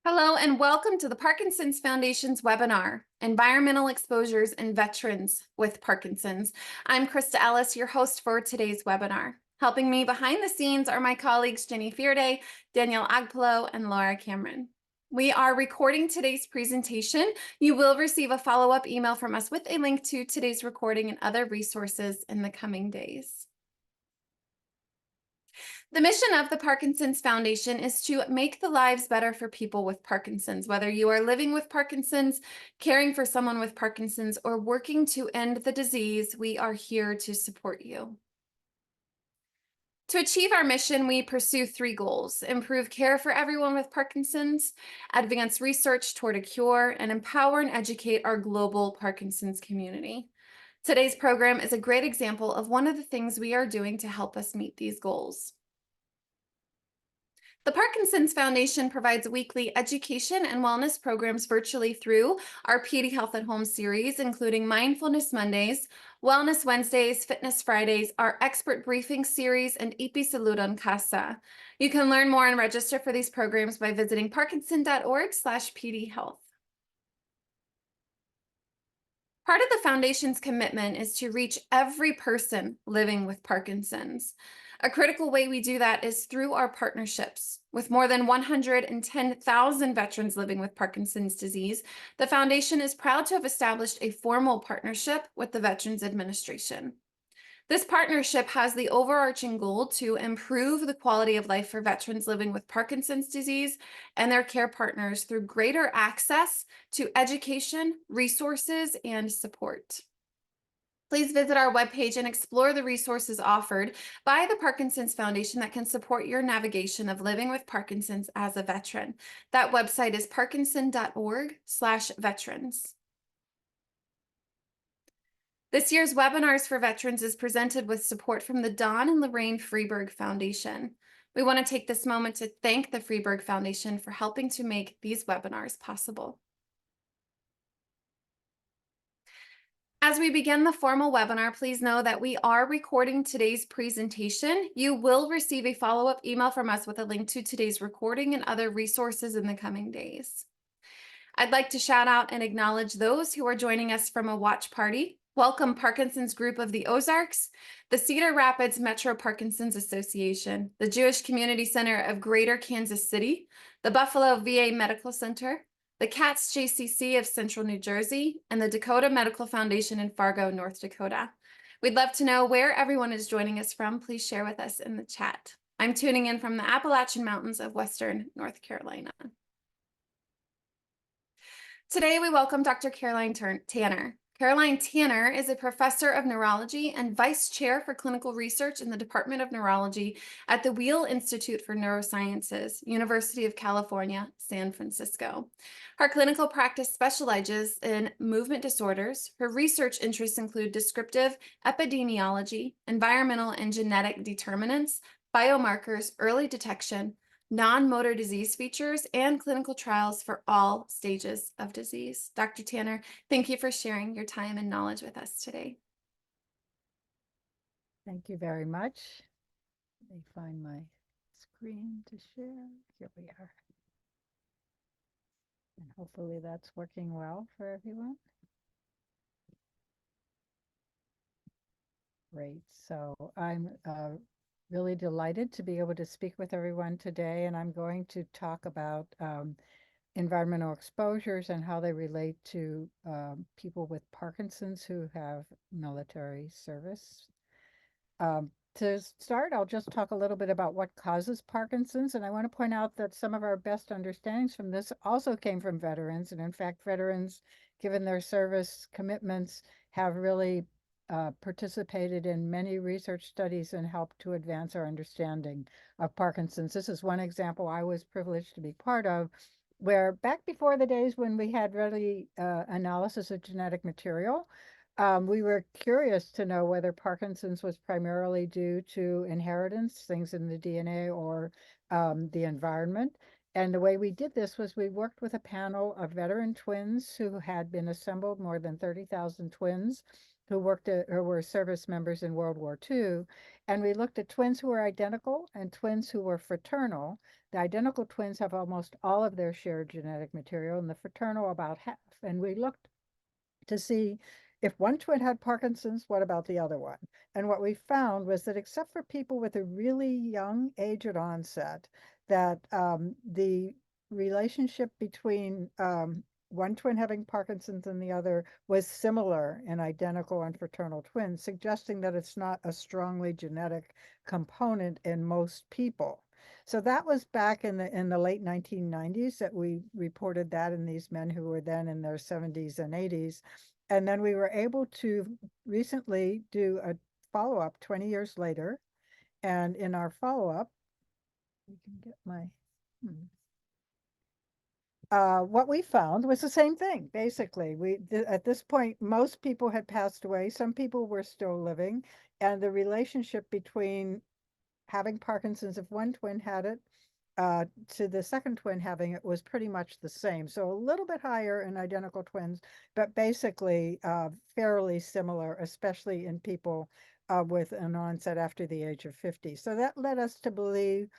Hello and welcome to the Parkinson's Foundation's webinar, Environmental Exposures in Veterans with Parkinson's. I'm Krista Ellis, your host for today's webinar. Helping me behind the scenes are my colleagues Jenny Fearday, Danielle Agpalo, and Laura Cameron. We are recording today's presentation. You will receive a follow-up email from us with a link to today's recording and other resources in the coming days. The mission of the Parkinson's Foundation is to make the lives better for people with Parkinson's. Whether you are living with Parkinson's, caring for someone with Parkinson's, or working to end the disease, we are here to support you. To achieve our mission, we pursue three goals: improve care for everyone with Parkinson's, advance research toward a cure, and empower and educate our global Parkinson's community. Today's program is a great example of one of the things we are doing to help us meet these goals. The Parkinson's Foundation provides weekly education and wellness programs virtually through our PD Health at Home series, including Mindfulness Mondays, Wellness Wednesdays, Fitness Fridays, our expert briefing series, and Ipi Salud en Casa. You can learn more and register for these programs by visiting parkinson.org/pdhealth. Part of the Foundation's commitment is to reach every person living with Parkinson's. A critical way we do that is through our partnerships. With more than 110,000 veterans living with Parkinson's disease, the Foundation is proud to have established a formal partnership with the Veterans Administration. This partnership has the overarching goal to improve the quality of life for veterans living with Parkinson's disease and their care partners through greater access to education, resources, and support. Please visit our webpage and explore the resources offered by the Parkinson's Foundation that can support your navigation of living with Parkinson's as a veteran. That website is parkinson.org/veterans. This year's Webinars for Veterans is presented with support from the Don and Lorraine Freeberg Foundation. We want to take this moment to thank the Freeberg Foundation for helping to make these webinars possible. As we begin the formal webinar, please know that we are recording today's presentation. You will receive a follow-up email from us with a link to today's recording and other resources in the coming days. I'd like to shout out and acknowledge those who are joining us from a watch party. Welcome Parkinson's Group of the Ozarks, the Cedar Rapids Metro Parkinson's Association, the Jewish Community Center of Greater Kansas City, the Buffalo VA Medical Center, the CATS JCC of Central New Jersey, and the Dakota Medical Foundation in Fargo, North Dakota. We'd love to know where everyone is joining us from. Please share with us in the chat. I'm tuning in from the Appalachian Mountains of Western North Carolina. Today, we welcome Dr. Caroline Tanner. Caroline Tanner is a professor of neurology and vice chair for clinical research in the Department of Neurology at the Wheel Institute for Neurosciences, University of California, San Francisco. Her clinical practice specializes in movement disorders. Her research interests include descriptive epidemiology, environmental and genetic determinants, biomarkers, early detection, non-motor disease features, and clinical trials for all stages of disease. Dr. Tanner, thank you for sharing your time and knowledge with us today. Thank you very much. Let me find my screen to share. Here we are. And hopefully that's working well for everyone. Great. So I'm really delighted to be able to speak with everyone today, and I'm going to talk about environmental exposures and how they relate to people with Parkinson's who have military service. To start, I'll just talk a little bit about what causes Parkinson's, and I want to point out that some of our best understandings from this also came from veterans, and in fact, veterans, given their service commitments, have really participated in many research studies and helped to advance our understanding of Parkinson's. This is one example I was privileged to be part of, where back before the days when we had really analysis of genetic material, we were curious to know whether Parkinson's was primarily due to inheritance, things in the DNA, or the environment. And the way we did this was we worked with a panel of veteran twins who had been assembled, more than 30,000 twins, who worked or were service members in World War II. And we looked at twins who were identical and twins who were fraternal. The identical twins have almost all of their shared genetic material, and the fraternal about half. And we looked to see if one twin had Parkinson's, what about the other one? And what we found was that except for people with a really young age at onset, that the relationship between one twin having Parkinson's and the other was similar in identical and fraternal twins, suggesting that it's not a strongly genetic component in most people. So that was back in the late 1990s that we reported that in these men who were then in their 70s and 80s. And then we were able to recently do a follow-up 20 years later. And in our follow-up, you can get my what we found was the same thing. Basically, at this point, most people had passed away. Some people were still living, and the relationship between having Parkinson's, if one twin had it, to the second twin having it was pretty much the same. So a little bit higher in identical twins, but basically fairly similar, especially in people with an onset after the age of 50. So that led us to believe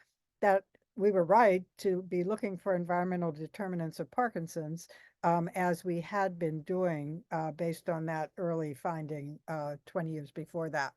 that we were right to be looking for environmental determinants of Parkinson's, as we had been doing based on that early finding 20 years before that.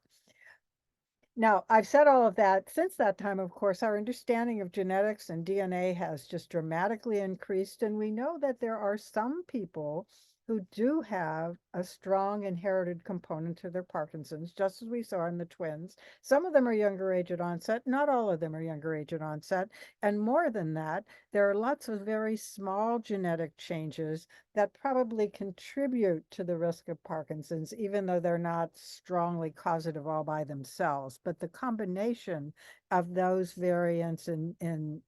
Now, I've said all of that. Since that time, of course, our understanding of genetics and DNA has just dramatically increased, and we know that there are some people who do have a strong inherited component to their Parkinson's, just as we saw in the twins. Some of them are younger age at onset, not all of them are younger age at onset. And more than that, there are lots of very small genetic changes that probably contribute to the risk of Parkinson's, even though they're not strongly causative all by themselves. But the combination of those variants in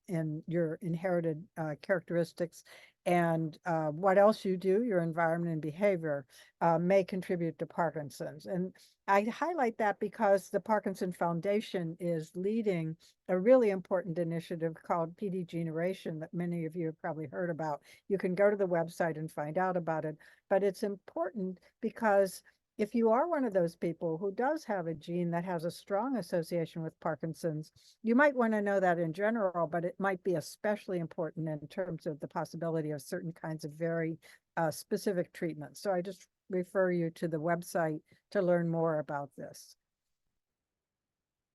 your inherited characteristics and what else you do, your environment and behavior, may contribute to Parkinson's. And I highlight that because the Parkinson Foundation is leading a really important initiative called PD Generation that many of you have probably heard about. You can go to the website and find out about it, but it's important because if you are one of those people who does have a gene that has a strong association with Parkinson's, you might want to know that in general, but it might be especially important in terms of the possibility of certain kinds of very specific treatments. So I just refer you to the website to learn more about this.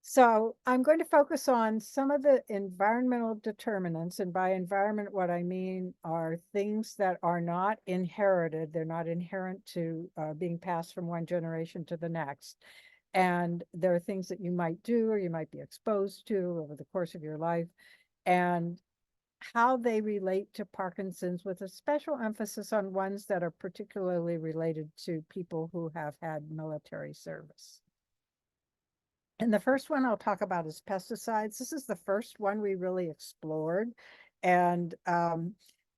So I'm going to focus on some of the environmental determinants. And by environment, what I mean are things that are not inherited. They're not inherent to being passed from one generation to the next. And there are things that you might do or you might be exposed to over the course of your life, and how they relate to Parkinson's, with a special emphasis on ones that are particularly related to people who have had military service. And the first one I'll talk about is pesticides. This is the first one we really explored. And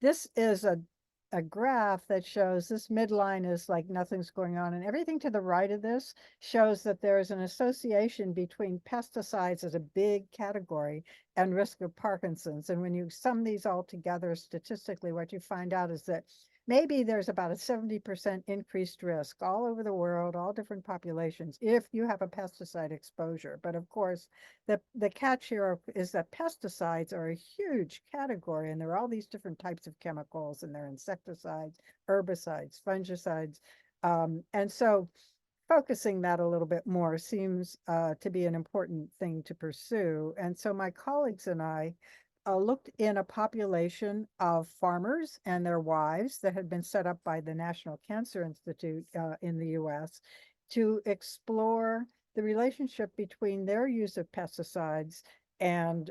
this is a graph that shows this midline is like nothing's going on. And everything to the right of this shows that there is an association between pesticides as a big category and risk of Parkinson's. And when you sum these all together statistically, what you find out is that maybe there's about a 70% increased risk all over the world, all different populations, if you have a pesticide exposure. But of course, the catch here is that pesticides are a huge category, and there are all these different types of chemicals, and they're insecticides, herbicides, fungicides. And so focusing that a little bit more seems to be an important thing to pursue. And so my colleagues and I looked in a population of farmers and their wives that had been set up by the National Cancer Institute in the US to explore the relationship between their use of pesticides and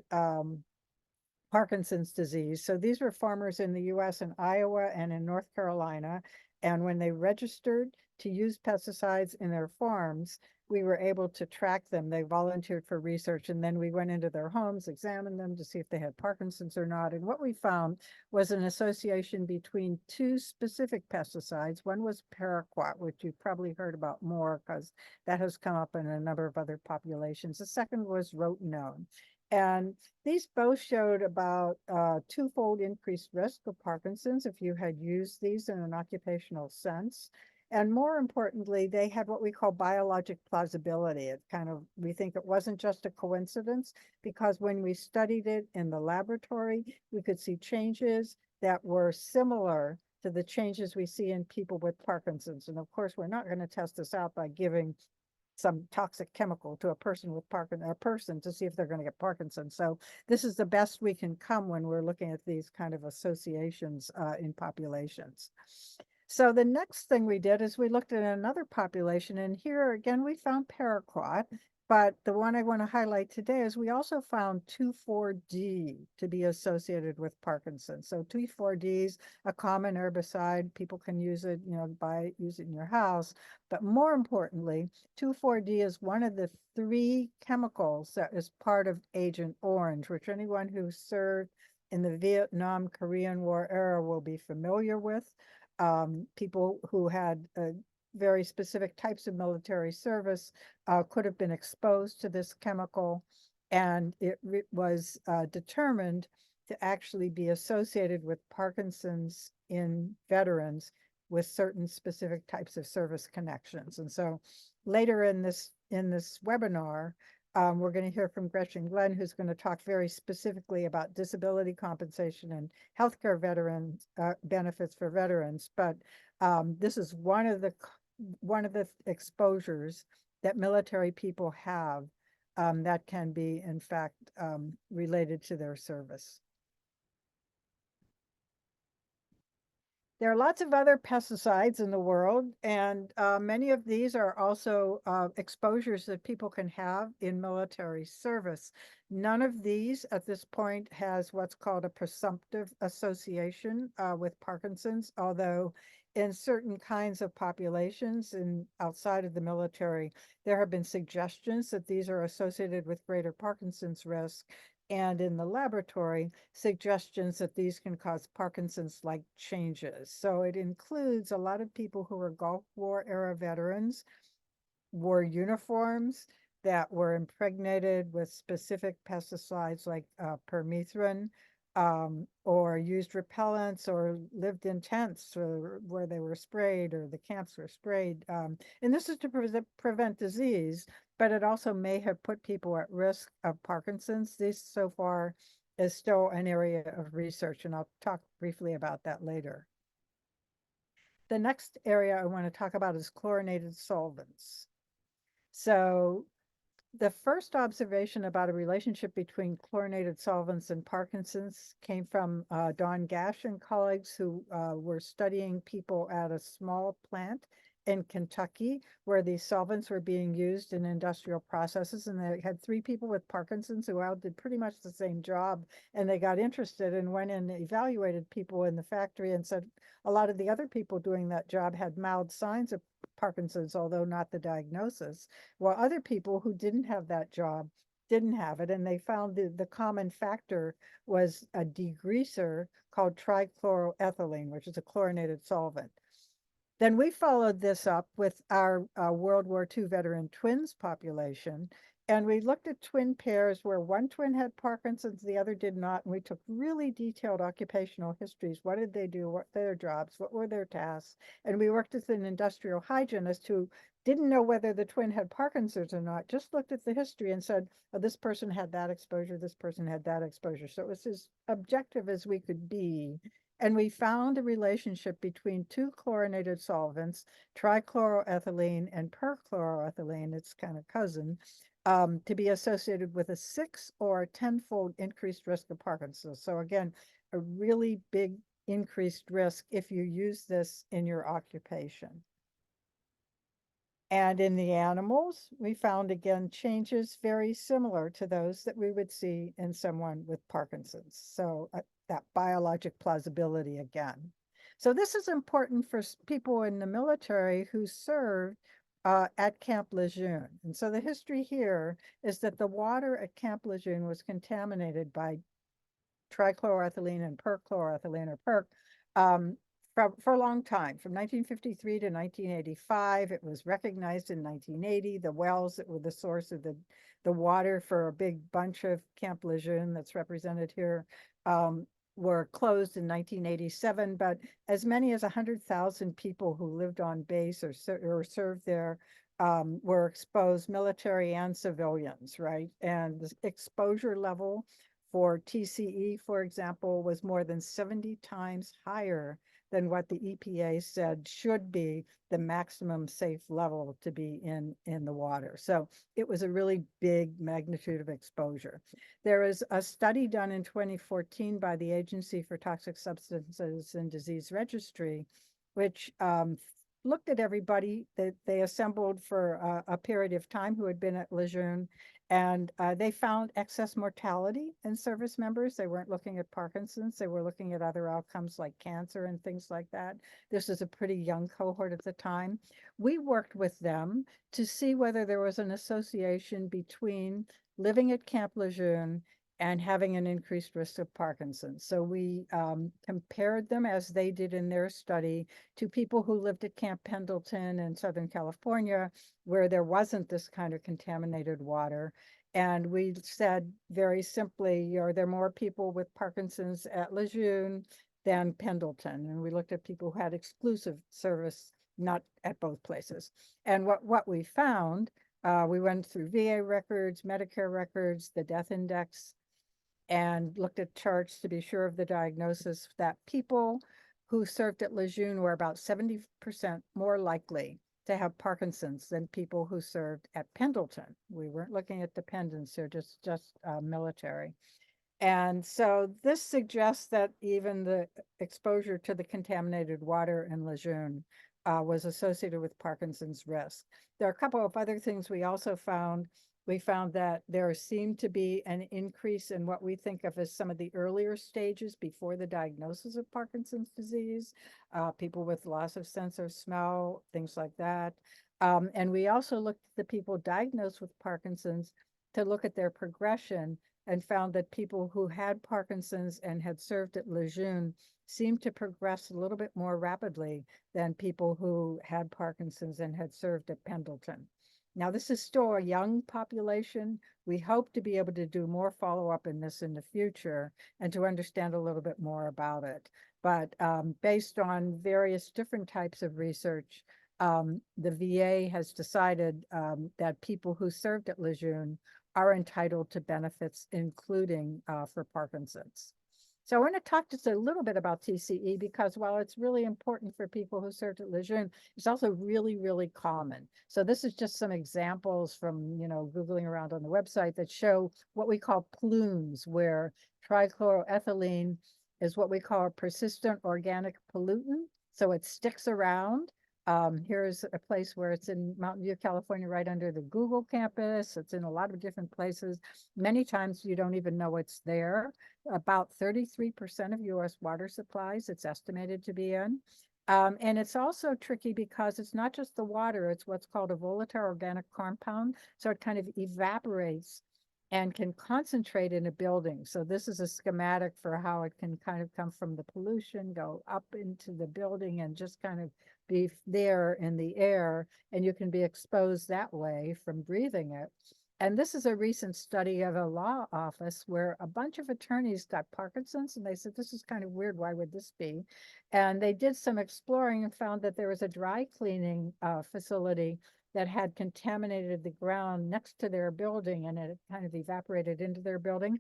Parkinson's disease. So these were farmers in the US and Iowa and in North Carolina. And when they registered to use pesticides in their farms, we were able to track them. They volunteered for research, and then we went into their homes, examined them to see if they had Parkinson's or not. And what we found was an association between two specific pesticides. One was paraquat, which you've probably heard about more because that has come up in a number of other populations. The second was rotenone. And these both showed about twofold increased risk of Parkinson's if you had used these in an occupational sense. And more importantly, they had what we call biologic plausibility. It kind of, we think it wasn't just a coincidence, because when we studied it in the laboratory, we could see changes that were similar to the changes we see in people with Parkinson's. And of course, we're not going to test this out by giving some toxic chemical to a person with Parkinson, a person, to see if they're going to get Parkinson's. So this is the best we can come when we're looking at these kind of associations in populations. So the next thing we did is we looked at another population, and here again we found paraquat, but the one I want to highlight today is we also found 2,4-D to be associated with Parkinson's. So 2,4-D is a common herbicide. People can use it, use it in your house. But more importantly, 2,4-D is one of the 3 chemicals that is part of Agent Orange, which anyone who served in the Vietnam Korean War era will be familiar with. People who had very specific types of military service could have been exposed to this chemical, and it was determined to actually be associated with Parkinson's in veterans with certain specific types of service connections. And so later in this webinar, we're going to hear from Gretchen Glenn, who's going to talk very specifically about disability compensation and healthcare veterans benefits for veterans. But this is one of the exposures that military people have that can be, in fact, related to their service. There are lots of other pesticides in the world, and many of these are also exposures that people can have in military service. None of these at this point has what's called a presumptive association with Parkinson's, although in certain kinds of populations and outside of the military, there have been suggestions that these are associated with greater Parkinson's risk, and in the laboratory, suggestions that these can cause Parkinson's-like changes. So it includes a lot of people who are Gulf War era veterans, wore uniforms that were impregnated with specific pesticides like permethrin, or used repellents, or lived in tents where they were sprayed, or the camps were sprayed. And this is to prevent disease, but it also may have put people at risk of Parkinson's. This so far is still an area of research, and I'll talk briefly about that later. The next area I want to talk about is chlorinated solvents. So the first observation about a relationship between chlorinated solvents and Parkinson's came from Don Gash and colleagues who were studying people at a small plant in Kentucky where these solvents were being used in industrial processes. And they had 3 people with Parkinson's who all did pretty much the same job. And they got interested and went and evaluated people in the factory and said a lot of the other people doing that job had mild signs of Parkinson's, although not the diagnosis, while other people who didn't have that job didn't have it. And they found the common factor was a degreaser called trichloroethylene, which is a chlorinated solvent. Then we followed this up with our World War II veteran twins population, and we looked at twin pairs where one twin had Parkinson's, the other did not, and we took really detailed occupational histories. What did they do? What were their jobs? What were their tasks? And we worked with an industrial hygienist who didn't know whether the twin had Parkinson's or not, just looked at the history and said, oh, this person had that exposure, this person had that exposure. So it was as objective as we could be. And we found a relationship between 2 chlorinated solvents, trichloroethylene and perchloroethylene, its kind of cousin, to be associated with a 6 or 10-fold increased risk of Parkinson's. So again, a really big increased risk if you use this in your occupation. And in the animals, we found again changes very similar to those that we would see in someone with Parkinson's. So that biologic plausibility again. So this is important for people in the military who served at Camp Lejeune. And so the history here is that the water at Camp Lejeune was contaminated by trichloroethylene and perchloroethylene, or perc, for a long time, from 1953 to 1985. It was recognized in 1980. The wells that were the source of the water for a big bunch of Camp Lejeune that's represented here were closed in 1987, but as many as 100,000 people who lived on base or served there were exposed, military and civilians, right? And the exposure level for TCE, for example, was more than 70 times higher than what the EPA said should be the maximum safe level to be in the water. So it was a really big magnitude of exposure. There is a study done in 2014 by the Agency for Toxic Substances and Disease Registry, which looked at everybody that they assembled for a period of time who had been at Lejeune, and they found excess mortality in service members. They weren't looking at Parkinson's. They were looking at other outcomes like cancer and things like that. This is a pretty young cohort at the time. We worked with them to see whether there was an association between living at Camp Lejeune and having an increased risk of Parkinson's. So we compared them, as they did in their study, to people who lived at Camp Pendleton in Southern California, where there wasn't this kind of contaminated water. And we said very simply, are there more people with Parkinson's at Lejeune than Pendleton? And we looked at people who had exclusive service, not at both places. And what we found, we went through VA records, Medicare records, the death index, and looked at charts to be sure of the diagnosis, that people who served at Lejeune were about 70% more likely to have Parkinson's than people who served at Pendleton. We weren't looking at dependents here, just military. And so this suggests that even the exposure to the contaminated water in Lejeune was associated with Parkinson's risk. There are a couple of other things we also found. We found that there seemed to be an increase in what we think of as some of the earlier stages before the diagnosis of Parkinson's disease, people with loss of sense of smell, things like that. And we also looked at the people diagnosed with Parkinson's to look at their progression, and found that people who had Parkinson's and had served at Lejeune seemed to progress a little bit more rapidly than people who had Parkinson's and had served at Pendleton. Now, this is still a young population. We hope to be able to do more follow-up in this in the future and to understand a little bit more about it. But based on various different types of research, the VA has decided that people who served at Lejeune are entitled to benefits, including for Parkinson's. So I want to talk just a little bit about TCE, because while it's really important for people who served at Lejeune, it's also really, really common. So this is just some examples from, Googling around on the website that show what we call plumes, where trichloroethylene is what we call a persistent organic pollutant. So it sticks around. Here's a place where it's in Mountain View, California, right under the Google campus. It's in a lot of different places. Many times you don't even know it's there. About 33% of US water supplies it's estimated to be in. And it's also tricky because it's not just the water, it's what's called a volatile organic compound. So it kind of evaporates and can concentrate in a building. So this is a schematic for how it can kind of come from the pollution, go up into the building, and just kind of be there in the air, and you can be exposed that way from breathing it. And this is a recent study of a law office where a bunch of attorneys got Parkinson's, and they said, this is kind of weird, why would this be? And they did some exploring and found that there was a dry cleaning facility that had contaminated the ground next to their building, and it kind of evaporated into their building,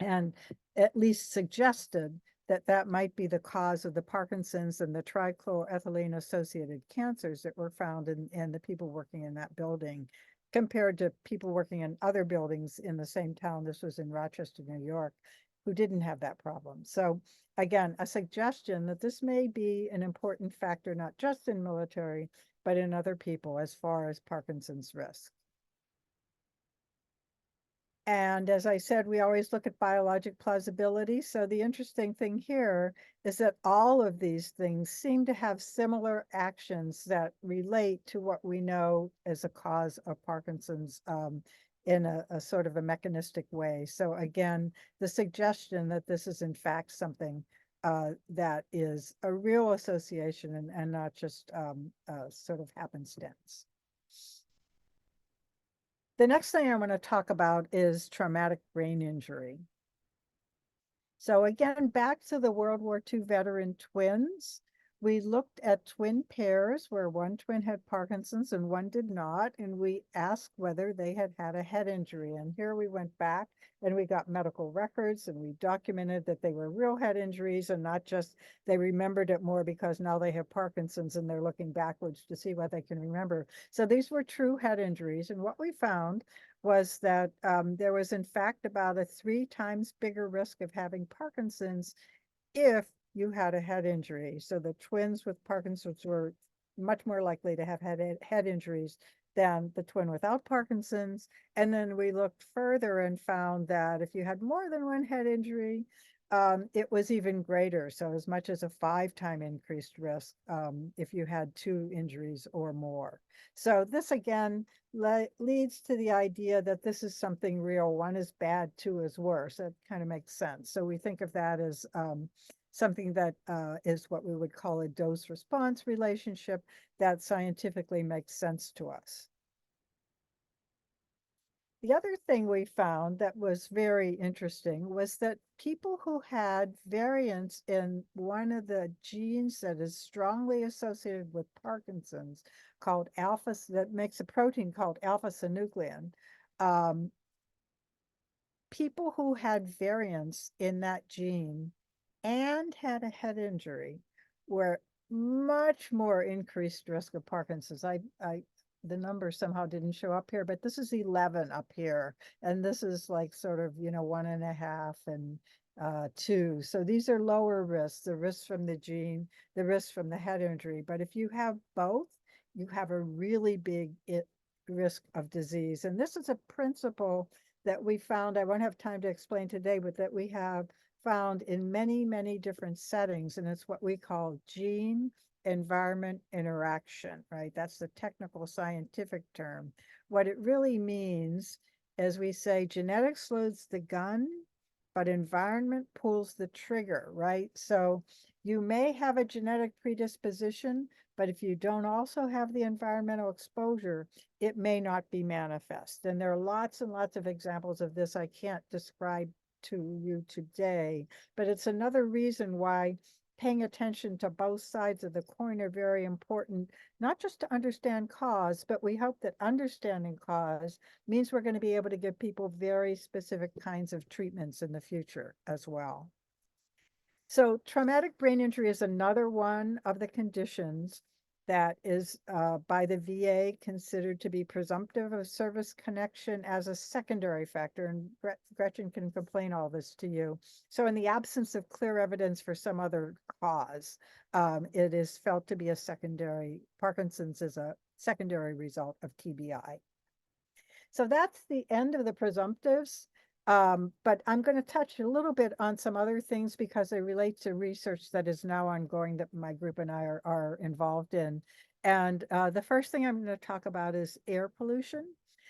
and at least suggested that that might be the cause of the Parkinson's and the trichloroethylene associated cancers that were found in the people working in that building, compared to people working in other buildings in the same town. This was in Rochester, New York, who didn't have that problem. So again, a suggestion that this may be an important factor, not just in military, but in other people as far as Parkinson's risk. And as I said, we always look at biologic plausibility. So the interesting thing here is that all of these things seem to have similar actions that relate to what we know as a cause of Parkinson's in a sort of a mechanistic way. So again, the suggestion that this is in fact something that is a real association and not just sort of happenstance. The next thing I want to talk about is traumatic brain injury. So again, back to the World War II veteran twins. We looked at twin pairs where one twin had Parkinson's and one did not, and we asked whether they had had a head injury. And here we went back and we got medical records and we documented that they were real head injuries and not just they remembered it more because now they have Parkinson's and they're looking backwards to see what they can remember. So these were true head injuries. And what we found was that there was in fact about a 3 times bigger risk of having Parkinson's if you had a head injury. So the twins with Parkinson's were much more likely to have head injuries than the twin without Parkinson's. And then we looked further and found that if you had more than one head injury, it was even greater. So as much as a 5-time increased risk if you had 2 injuries or more. So this again leads to the idea that this is something real. One is bad, two is worse. That kind of makes sense. So we think of that as something that is what we would call a dose response relationship that scientifically makes sense to us. The other thing we found that was very interesting was that people who had variants in one of the genes that is strongly associated with Parkinson's called alpha, that makes a protein called alpha-synuclein, um, people who had variants in that gene and had a head injury were much more increased risk of Parkinson's. The number somehow didn't show up here, but this is 11 up here. And this is like sort of, 1.5 and 2. So these are lower risks, the risks from the gene, the risk from the head injury. But if you have both, you have a really big risk of disease. And this is a principle that we found, I won't have time to explain today, but that we have found in many, many different settings. And it's what we call gene environment interaction, right? That's the technical scientific term. What it really means, as we say, genetics loads the gun, but environment pulls the trigger, right? So you may have a genetic predisposition, but if you don't also have the environmental exposure, it may not be manifest. And there are lots and lots of examples of this I can't describe to you today, but it's another reason why paying attention to both sides of the coin are very important, not just to understand cause, but we hope that understanding cause means we're going to be able to give people very specific kinds of treatments in the future as well. So traumatic brain injury is another one of the conditions that is by the VA considered to be presumptive of service connection as a secondary factor. And Gretchen can complain all this to you. So in the absence of clear evidence for some other cause, it is felt to be a secondary, Parkinson's is a secondary result of TBI. So that's the end of the presumptives. But I'm going to touch a little bit on some other things because they relate to research that is now ongoing that my group and I are involved in. And the first thing I'm going to talk about is air pollution.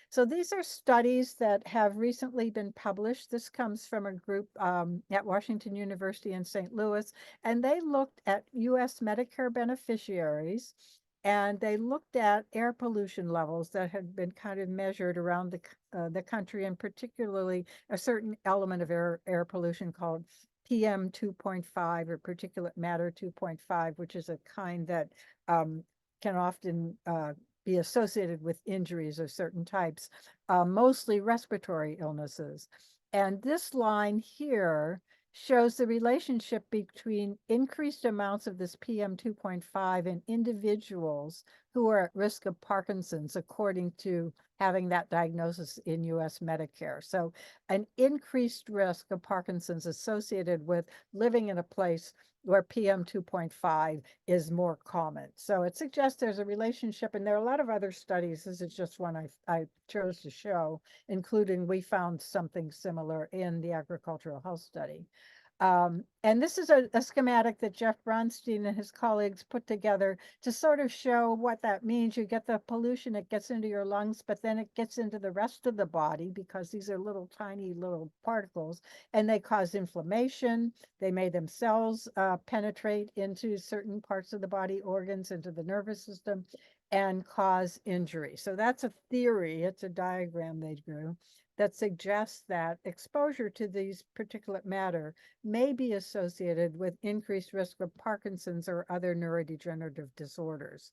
So these are studies that have recently been published. This comes from a group at Washington University in St. Louis, and they looked at US Medicare beneficiaries and they looked at air pollution levels that had been kind of measured around the country, and particularly a certain element of air pollution called PM 2.5 or particulate matter 2.5, which is a kind that can often be associated with injuries of certain types, mostly respiratory illnesses. And this line here shows the relationship between increased amounts of this PM 2.5 in individuals who are at risk of Parkinson's, according to having that diagnosis in US Medicare. So an increased risk of Parkinson's associated with living in a place where PM 2.5 is more common. So it suggests there's a relationship, and there are a lot of other studies. This is just one I chose to show, including we found something similar in the agricultural health study. And this is a schematic that Jeff Bronstein and his colleagues put together to sort of show what that means. You get the pollution, it gets into your lungs, but then it gets into the rest of the body because these are little tiny little particles, and they cause inflammation. They may themselves penetrate into certain parts of the body, organs, into the nervous system, and cause injury. So that's a theory. It's a diagram they drew that suggests that exposure to these particulate matter may be associated with increased risk of Parkinson's or other neurodegenerative disorders.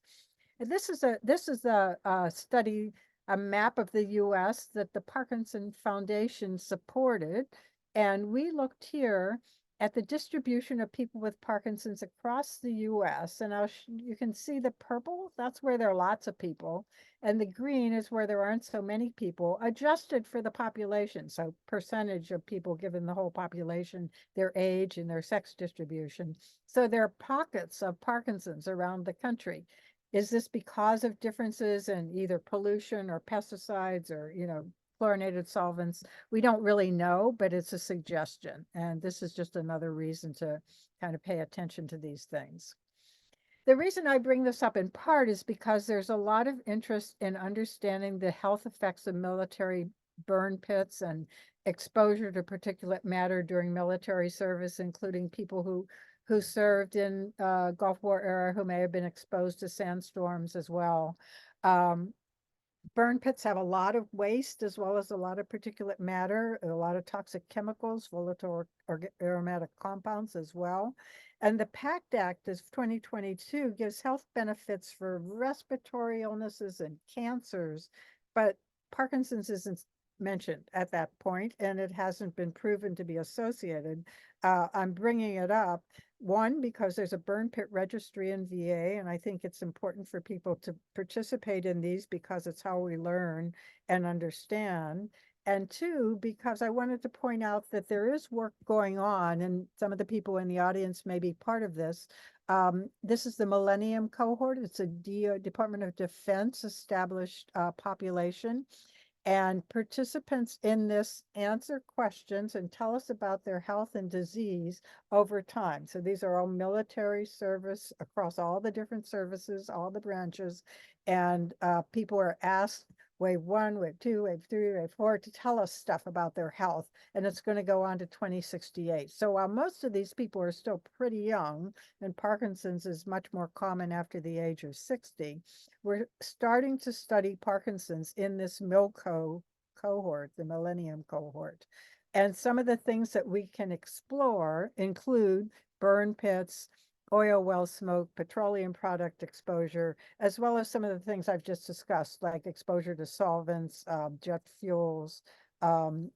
And this is a study, a map of the U.S. that the Parkinson Foundation supported, and we looked here at the distribution of people with Parkinson's across the US. And you can see the purple, that's where there are lots of people. And the green is where there aren't so many people, adjusted for the population. So percentage of people given the whole population, their age and their sex distribution. So there are pockets of Parkinson's around the country. Is this because of differences in either pollution or pesticides or, chlorinated solvents? We don't really know, but it's a suggestion. And this is just another reason to kind of pay attention to these things. The reason I bring this up in part is because there's a lot of interest in understanding the health effects of military burn pits and exposure to particulate matter during military service, including people who served in Gulf War era who may have been exposed to sandstorms as well. Burn pits have a lot of waste as well as a lot of particulate matter, a lot of toxic chemicals, volatile aromatic compounds as well. And the PACT Act of 2022 gives health benefits for respiratory illnesses and cancers, but Parkinson's isn't mentioned at that point, and it hasn't been proven to be associated. I'm bringing it up, one, because there's a burn pit registry in VA, and I think it's important for people to participate in these because it's how we learn and understand. And two, because I wanted to point out that there is work going on, and some of the people in the audience may be part of this. This is the Millennium Cohort. It's a Department of Defense established population. And participants in this answer questions and tell us about their health and disease over time. So these are all military service across all the different services, all the branches. And people are asked wave 1, wave 2, wave 3, wave 4 to tell us stuff about their health. And it's going to go on to 2068. So while most of these people are still pretty young, and Parkinson's is much more common after the age of 60, we're starting to study Parkinson's in this MILCO cohort, the Millennium Cohort. And some of the things that we can explore include burn pits, oil well smoke, petroleum product exposure, as well as some of the things I've just discussed, like exposure to solvents, jet fuels, and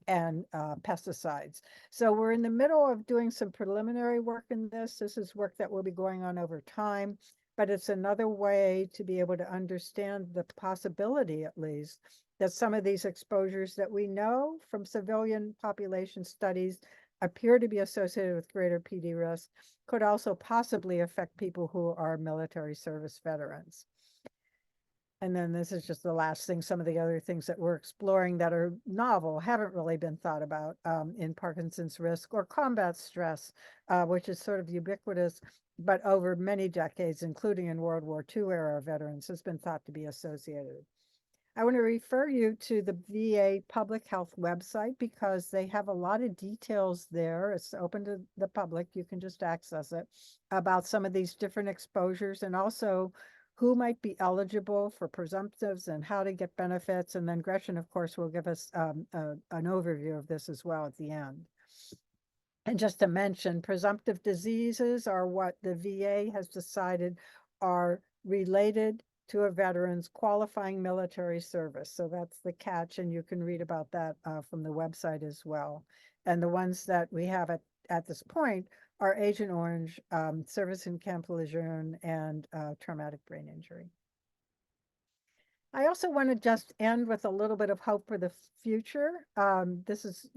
pesticides. So we're in the middle of doing some preliminary work in this. This is work that will be going on over time, but it's another way to be able to understand the possibility, at least, that some of these exposures that we know from civilian population studies appear to be associated with greater PD risk could also possibly affect people who are military service veterans. And then this is just the last thing, some of the other things that we're exploring that are novel, haven't really been thought about in Parkinson's risk or combat stress, which is sort of ubiquitous, but over many decades, including in World War II era veterans, has been thought to be associated. I want to refer you to the VA public health website because they have a lot of details there. It's open to the public. You can just access it about some of these different exposures and also who might be eligible for presumptives and how to get benefits. And then Gretchen, of course, will give us an overview of this as well at the end. And just to mention, presumptive diseases are what the VA has decided are related to a veteran's qualifying military service. So that's the catch, and you can read about that from the website as well. And the ones that we have at this point are Agent Orange, service in Camp Lejeune, and traumatic brain injury. I also want to just end with a little bit of hope for the future. This is,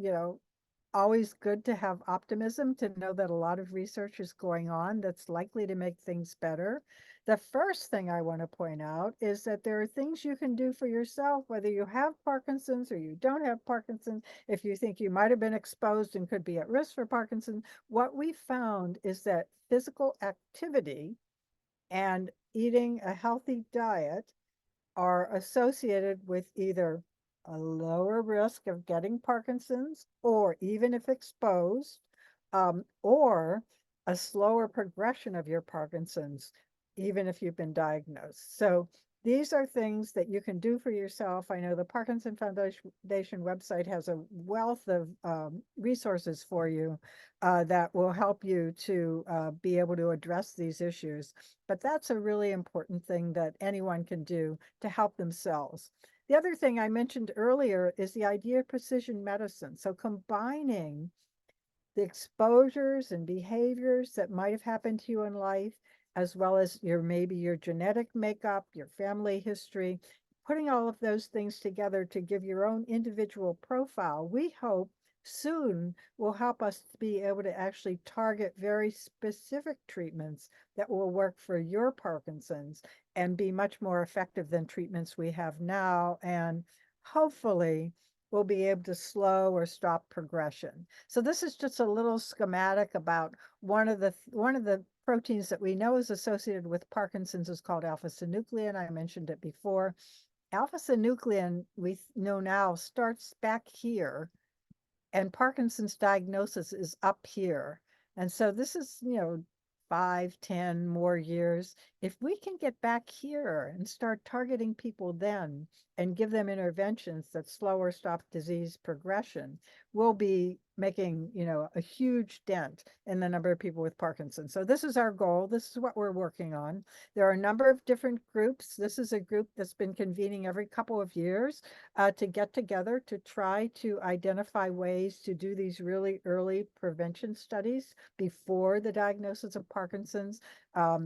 always good to have optimism, to know that a lot of research is going on that's likely to make things better. The first thing I want to point out is that there are things you can do for yourself, whether you have Parkinson's or you don't have Parkinson's. If you think you might have been exposed and could be at risk for Parkinson's, what we found is that physical activity and eating a healthy diet are associated with either a lower risk of getting Parkinson's, or even if exposed, or a slower progression of your Parkinson's, even if you've been diagnosed. So these are things that you can do for yourself. I know the Parkinson Foundation website has a wealth of resources for you that will help you to be able to address these issues. But that's a really important thing that anyone can do to help themselves. The other thing I mentioned earlier is the idea of precision medicine. So combining the exposures and behaviors that might have happened to you in life, as well as maybe your genetic makeup, your family history, putting all of those things together to give your own individual profile, we hope soon will help us to be able to actually target very specific treatments that will work for your Parkinson's and be much more effective than treatments we have now. And hopefully we'll be able to slow or stop progression. So this is just a little schematic about one of the proteins that we know is associated with Parkinson's is called alpha-synuclein. I mentioned it before. Alpha-synuclein, we know now, starts back here, and Parkinson's diagnosis is up here. And so this is, 5, 10 more years. If we can get back here and start targeting people then and give them interventions that slow or stop disease progression, we'll be making, a huge dent in the number of people with Parkinson's. So this is our goal. This is what we're working on. There are a number of different groups. This is a group that's been convening every couple of years to get together to try to identify ways to do these really early prevention studies before the diagnosis of Parkinson's.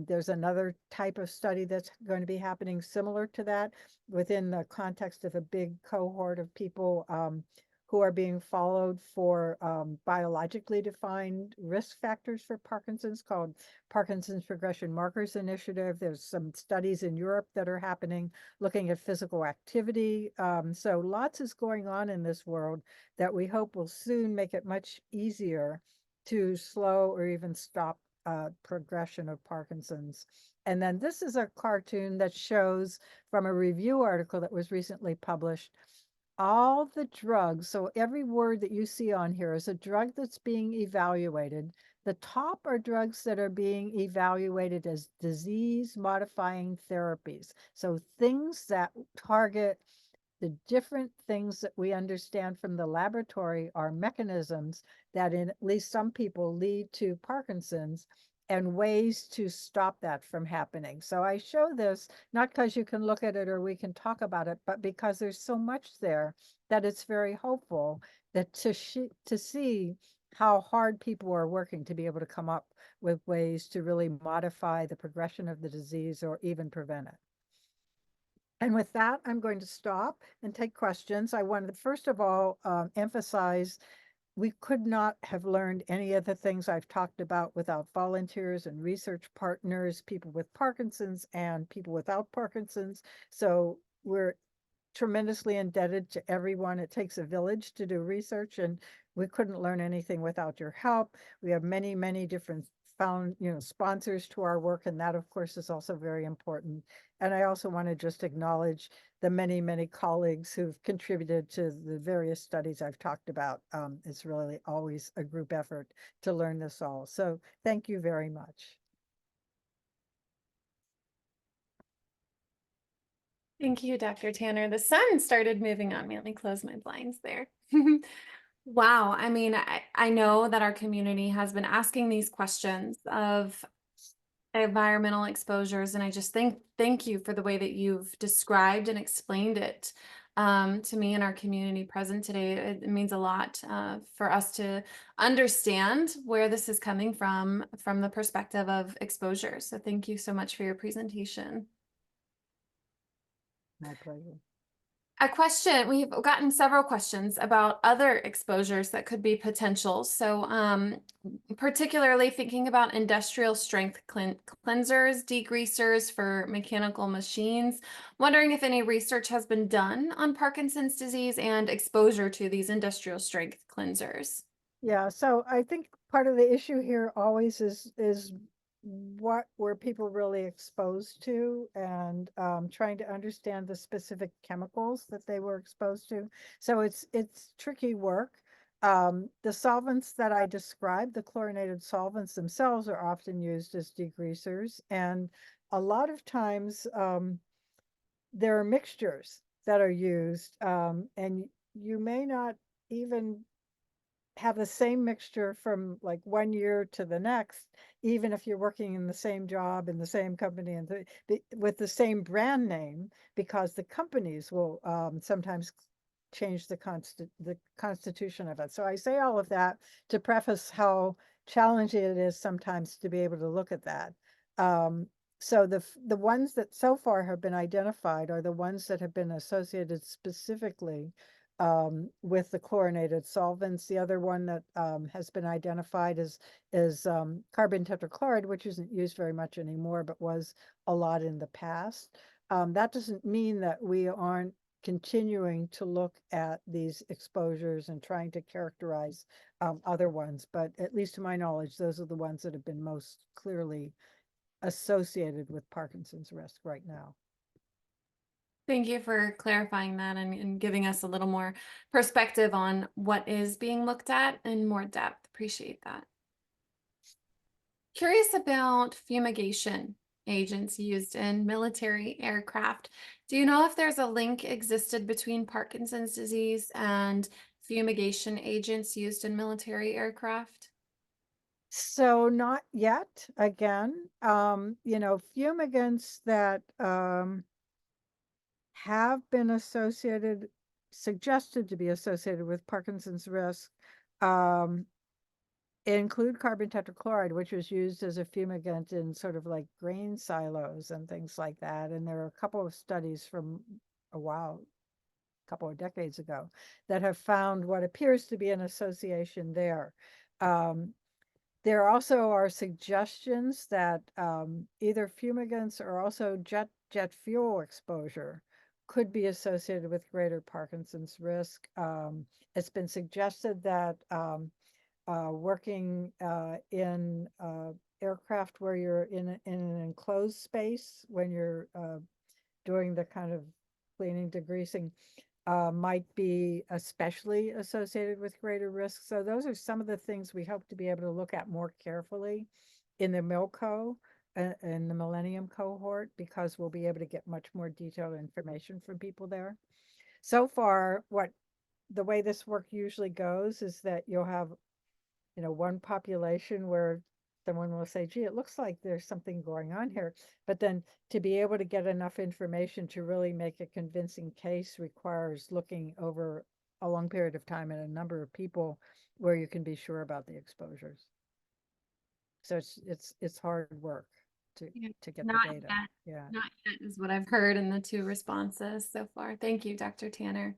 There's another type of study that's going to be happening similar to that within the context of a big cohort of people who are being followed for biologically defined risk factors for Parkinson's called Parkinson's Progression Markers Initiative. There's some studies in Europe that are happening looking at physical activity. So lots is going on in this world that we hope will soon make it much easier to slow or even stop progression of Parkinson's. And then this is a cartoon that shows from a review article that was recently published all the drugs. So every word that you see on here is a drug that's being evaluated. The top are drugs that are being evaluated as disease modifying therapies. So things that target the different things that we understand from the laboratory are mechanisms that in at least some people lead to Parkinson's and ways to stop that from happening. So I show this not because you can look at it or we can talk about it, but because there's so much there that it's very hopeful that to see how hard people are working to be able to come up with ways to really modify the progression of the disease or even prevent it. And with that, I'm going to stop and take questions. I wanted to, first of all, emphasize we could not have learned any of the things I've talked about without volunteers and research partners, people with Parkinson's and people without Parkinson's. So we're tremendously indebted to everyone. It takes a village to do research, and we couldn't learn anything without your help. We have many, many different sponsors to our work, and that of course is also very important. And I also want to just acknowledge the many, many colleagues who've contributed to the various studies I've talked about. It's really always a group effort to learn this all. So thank you very much. Thank you, Dr. Tanner. The sun started moving on me. Let me close my blinds there. Wow. I mean, I know that our community has been asking these questions of environmental exposures, and I just thank you for the way that you've described and explained it to me and our community present today. It means a lot for us to understand where this is coming from the perspective of exposure. So thank you so much for your presentation. My pleasure. A question, we've gotten several questions about other exposures that could be potential. So particularly thinking about industrial strength cleansers, degreasers for mechanical machines, wondering if any research has been done on Parkinson's disease and exposure to these industrial strength cleansers. Yeah, so I think part of the issue here always is what were people really exposed to, and trying to understand the specific chemicals that they were exposed to. So it's tricky work. The solvents that I described, the chlorinated solvents themselves, are often used as degreasers, and a lot of times there are mixtures that are used, and you may not even have the same mixture from like 1 year to the next, even if you're working in the same job in the same company and with the same brand name, because the companies will sometimes change the constitution of it. So I say all of that to preface how challenging it is sometimes to be able to look at that. Um, so the ones that so far have been identified are the ones that have been associated specifically with the chlorinated solvents. The other one that has been identified is carbon tetrachloride, which isn't used very much anymore, but was a lot in the past. That doesn't mean that we aren't continuing to look at these exposures and trying to characterize other ones, but at least to my knowledge, those are the ones that have been most clearly associated with Parkinson's risk right now. Thank you for clarifying that and giving us a little more perspective on what is being looked at in more depth. Appreciate that. Curious about fumigation agents used in military aircraft. Do you know if there's a link existed between Parkinson's disease and fumigation agents used in military aircraft? So not yet. Again, fumigants that have been suggested to be associated with Parkinson's risk, um, include carbon tetrachloride, which was used as a fumigant in sort of like grain silos and things like that. And there are a couple of studies from a couple of decades ago, that have found what appears to be an association there. Um, there also are suggestions that either fumigants or also jet fuel exposure could be associated with greater Parkinson's risk. It's been suggested that working in aircraft where you're in an enclosed space when you're doing the kind of cleaning, degreasing, might be especially associated with greater risk. So those are some of the things we hope to be able to look at more carefully in the MILCO, in the Millennium cohort, because we'll be able to get much more detailed information from people there. So far, the way this work usually goes is that you'll have one population where someone will say, gee, it looks like there's something going on here. But then to be able to get enough information to really make a convincing case requires looking over a long period of time and a number of people where you can be sure about the exposures. So it's hard work to Yeah, to get the not data. yet. Yeah. Not yet is what I've heard in the two responses so far. Thank you, Dr. Tanner.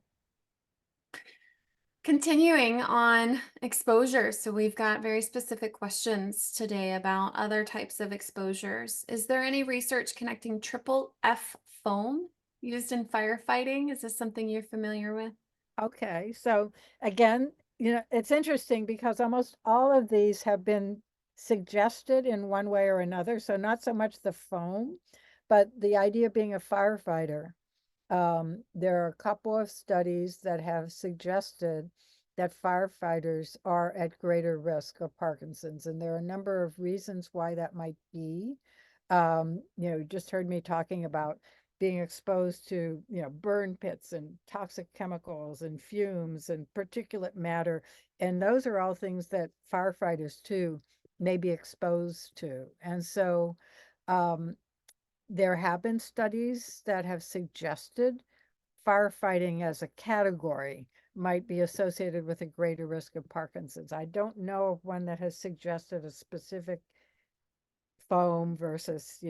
Continuing on exposure, so we've got very specific questions today about other types of exposures. Is there any research connecting triple F foam used in firefighting? Is this something you're familiar with? Okay, so again, it's interesting because almost all of these have been suggested in one way or another. So not so much the foam, but the idea of being a firefighter. There are a couple of studies that have suggested that firefighters are at greater risk of Parkinson's, and there are a number of reasons why that might be. You just heard me talking about being exposed to, burn pits and toxic chemicals and fumes and particulate matter, and those are all things that firefighters too may be exposed to. And so, um, there have been studies that have suggested firefighting as a category might be associated with a greater risk of Parkinson's. I don't know of one that has suggested a specific foam versus,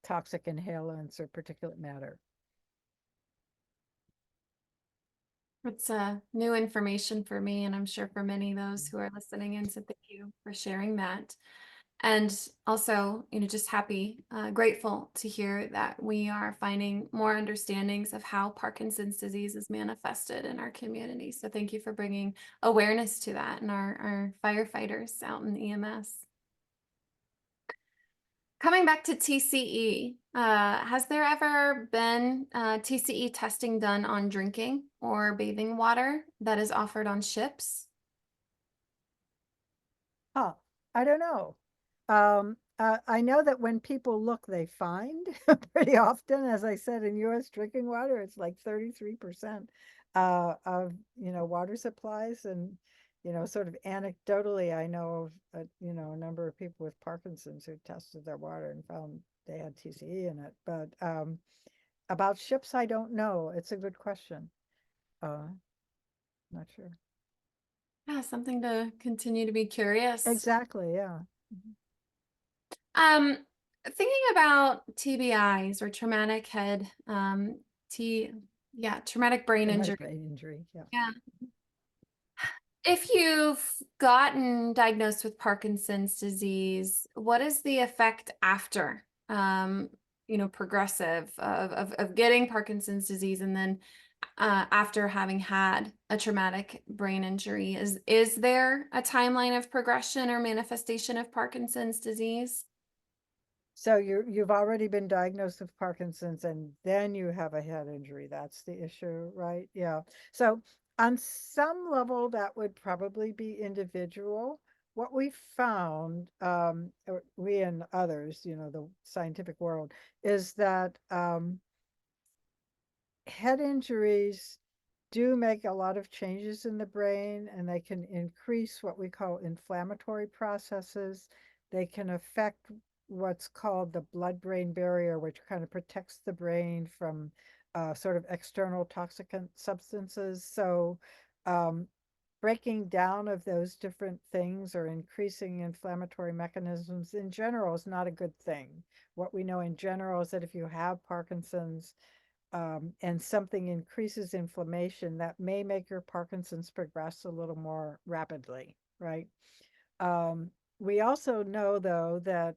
toxic inhalants or particulate matter. It's new information for me, and I'm sure for many of those who are listening in. So thank you for sharing that. And also, just happy, grateful to hear that we are finding more understandings of how Parkinson's disease is manifested in our community. So thank you for bringing awareness to that and our firefighters out in EMS. Coming back to TCE, has there ever been TCE testing done on drinking or bathing water that is offered on ships? Huh, I don't know. I know that when people look, they find pretty often, as I said, in US drinking water, it's like 33% of, water supplies. And, sort of anecdotally, I know of, a number of people with Parkinson's who tested their water and found they had TCE in it. But about ships, I don't know. It's a good question. Uh, Not sure. Yeah, something to continue to be curious. Exactly, yeah. Um, Thinking about TBIs or traumatic head, T, yeah, traumatic brain Traumatic injury. brain injury, yeah. Yeah. If you've gotten diagnosed with Parkinson's disease, what is the effect after, progressive of getting Parkinson's disease and then after having had a traumatic brain injury? Is there a timeline of progression or manifestation of Parkinson's disease? So you've already been diagnosed with Parkinson's and then you have a head injury. That's the issue, right? Yeah. So on some level, that would probably be individual. What we found, or we and others, the scientific world, is that head injuries do make a lot of changes in the brain, and they can increase what we call inflammatory processes. They can affect what's called the blood-brain barrier, which kind of protects the brain from sort of external toxic substances. So breaking down of those different things or increasing inflammatory mechanisms in general is not a good thing. What we know in general is that if you have Parkinson's, and something increases inflammation, that may make your Parkinson's progress a little more rapidly, right? We also know, though, that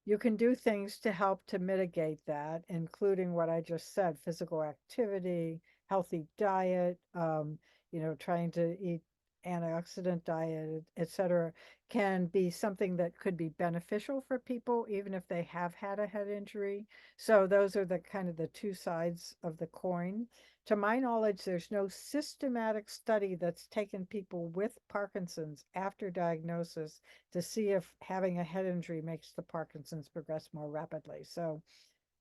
you can do things to help to mitigate that, including what I just said: physical activity, healthy diet, trying to eat antioxidant diet, etc., can be something that could be beneficial for people, even if they have had a head injury. So those are the kind of the two sides of the coin. To my knowledge, there's no systematic study that's taken people with Parkinson's after diagnosis to see if having a head injury makes the Parkinson's progress more rapidly. So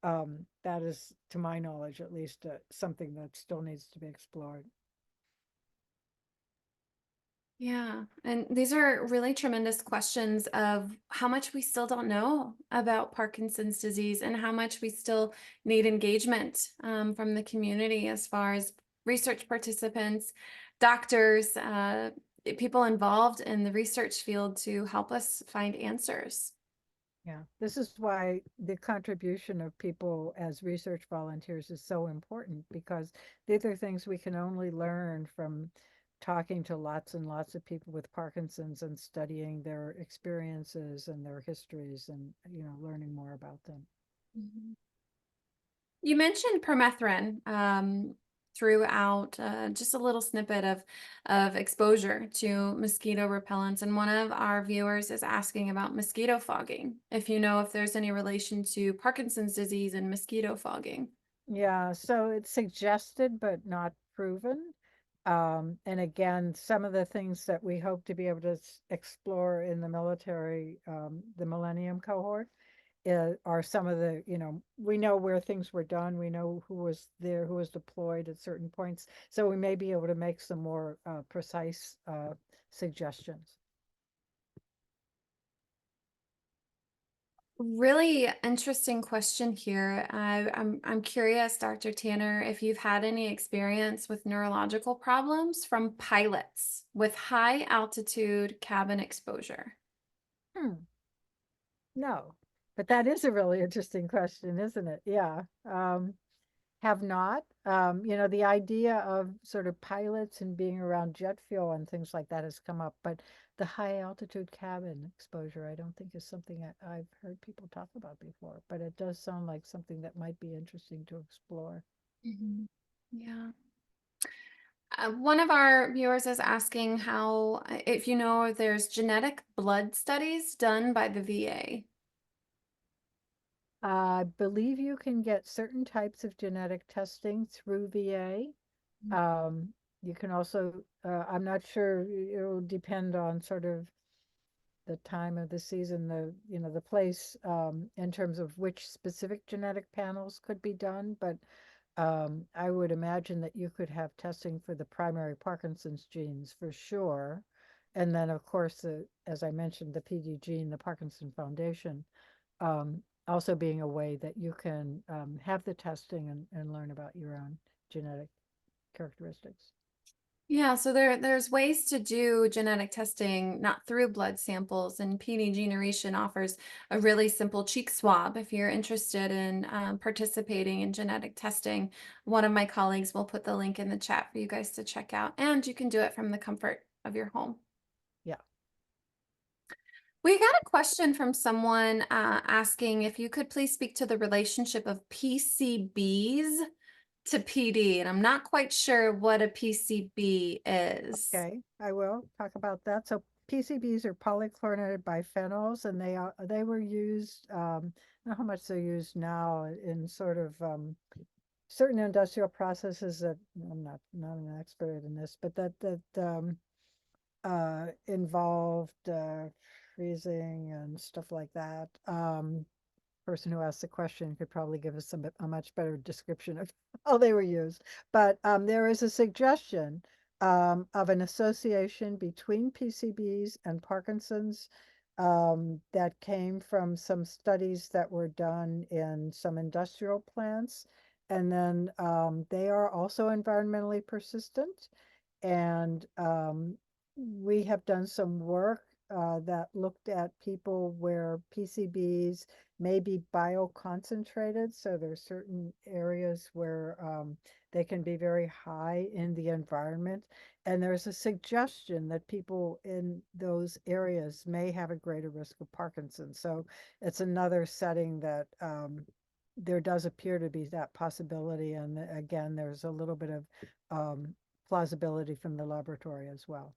that is, to my knowledge, at least something that still needs to be explored. Yeah, and these are really tremendous questions of how much we still don't know about Parkinson's disease and how much we still need engagement from the community as far as research participants, doctors, people involved in the research field to help us find answers. Yeah, this is why the contribution of people as research volunteers is so important, because these are things we can only learn from talking to lots and lots of people with Parkinson's and studying their experiences and their histories, and learning more about them. Mhm. You mentioned permethrin throughout, just a little snippet of exposure to mosquito repellents. And one of our viewers is asking about mosquito fogging, if you know if there's any relation to Parkinson's disease and mosquito fogging. Yeah, so it's suggested but not proven. And again, some of the things that we hope to be able to explore in the military, the Millennium Cohort, are some of the, we know where things were done. We know who was there, who was deployed at certain points. So we may be able to make some more precise suggestions. Really interesting question here. I'm curious, Dr. Tanner, if you've had any experience with neurological problems from pilots with high altitude cabin exposure. Hmm. No, but that is a really interesting question, isn't it? Yeah. Have not. The idea of sort of pilots and being around jet fuel and things like that has come up, but the high altitude cabin exposure, I don't think is something I've heard people talk about before, but it does sound like something that might be interesting to explore. Mhm. Yeah. One of our viewers is asking how, if you know, if there's genetic blood studies done by the VA. I believe you can get certain types of genetic testing through VA. You can also, I'm not sure, it'll depend on sort of the time of the season, the place, in terms of which specific genetic panels could be done, but I would imagine that you could have testing for the primary Parkinson's genes for sure. And then, of course, as I mentioned, the PD gene, the Parkinson Foundation, also being a way that you can have the testing and learn about your own genetic characteristics. Yeah, so there's ways to do genetic testing not through blood samples, and PD Generation offers a really simple cheek swab if you're interested in participating in genetic testing. One of my colleagues will put the link in the chat for you guys to check out, and you can do it from the comfort of your home. Yeah. We got a question from someone asking if you could please speak to the relationship of PCBs to PD, and I'm not quite sure what a PCB is. Okay, I will talk about that. So PCBs are polychlorinated biphenyls, and they were used. I don't know how much they're used now in sort of certain industrial processes that I'm not an expert in this, but that involved freezing and stuff like that. Person who asked the question could probably give us a much better description of how they were used. But there is a suggestion of an association between PCBs and Parkinson's that came from some studies that were done in some industrial plants. And then they are also environmentally persistent. And we have done some work that looked at people where PCBs may be bioconcentrated. So there's certain areas where they can be very high in the environment. And there's a suggestion that people in those areas may have a greater risk of Parkinson's. So it's another setting that there does appear to be that possibility. And again, there's a little bit of plausibility from the laboratory as well.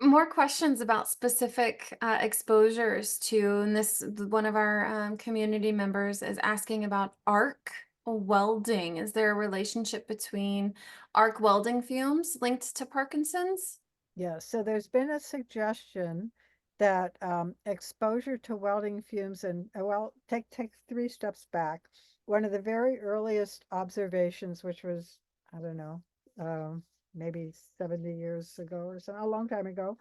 More questions about specific exposures to, and one of our community members is asking about arc welding. Is there a relationship between arc welding fumes linked to Parkinson's? Yeah, so there's been a suggestion that exposure to welding fumes and well, take 3 steps back. One of the very earliest observations, which was, I don't know, maybe 70 years ago or so, a long time ago,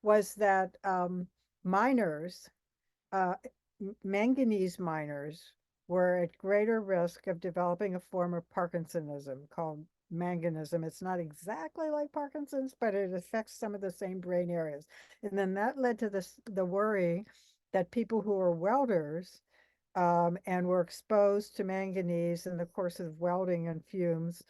was that miners, uh, manganese miners were at greater risk of developing a form of Parkinsonism called manganism. It's not exactly like Parkinson's, but it affects some of the same brain areas. And then that led to the worry that people who are welders and were exposed to manganese in the course of welding and fumes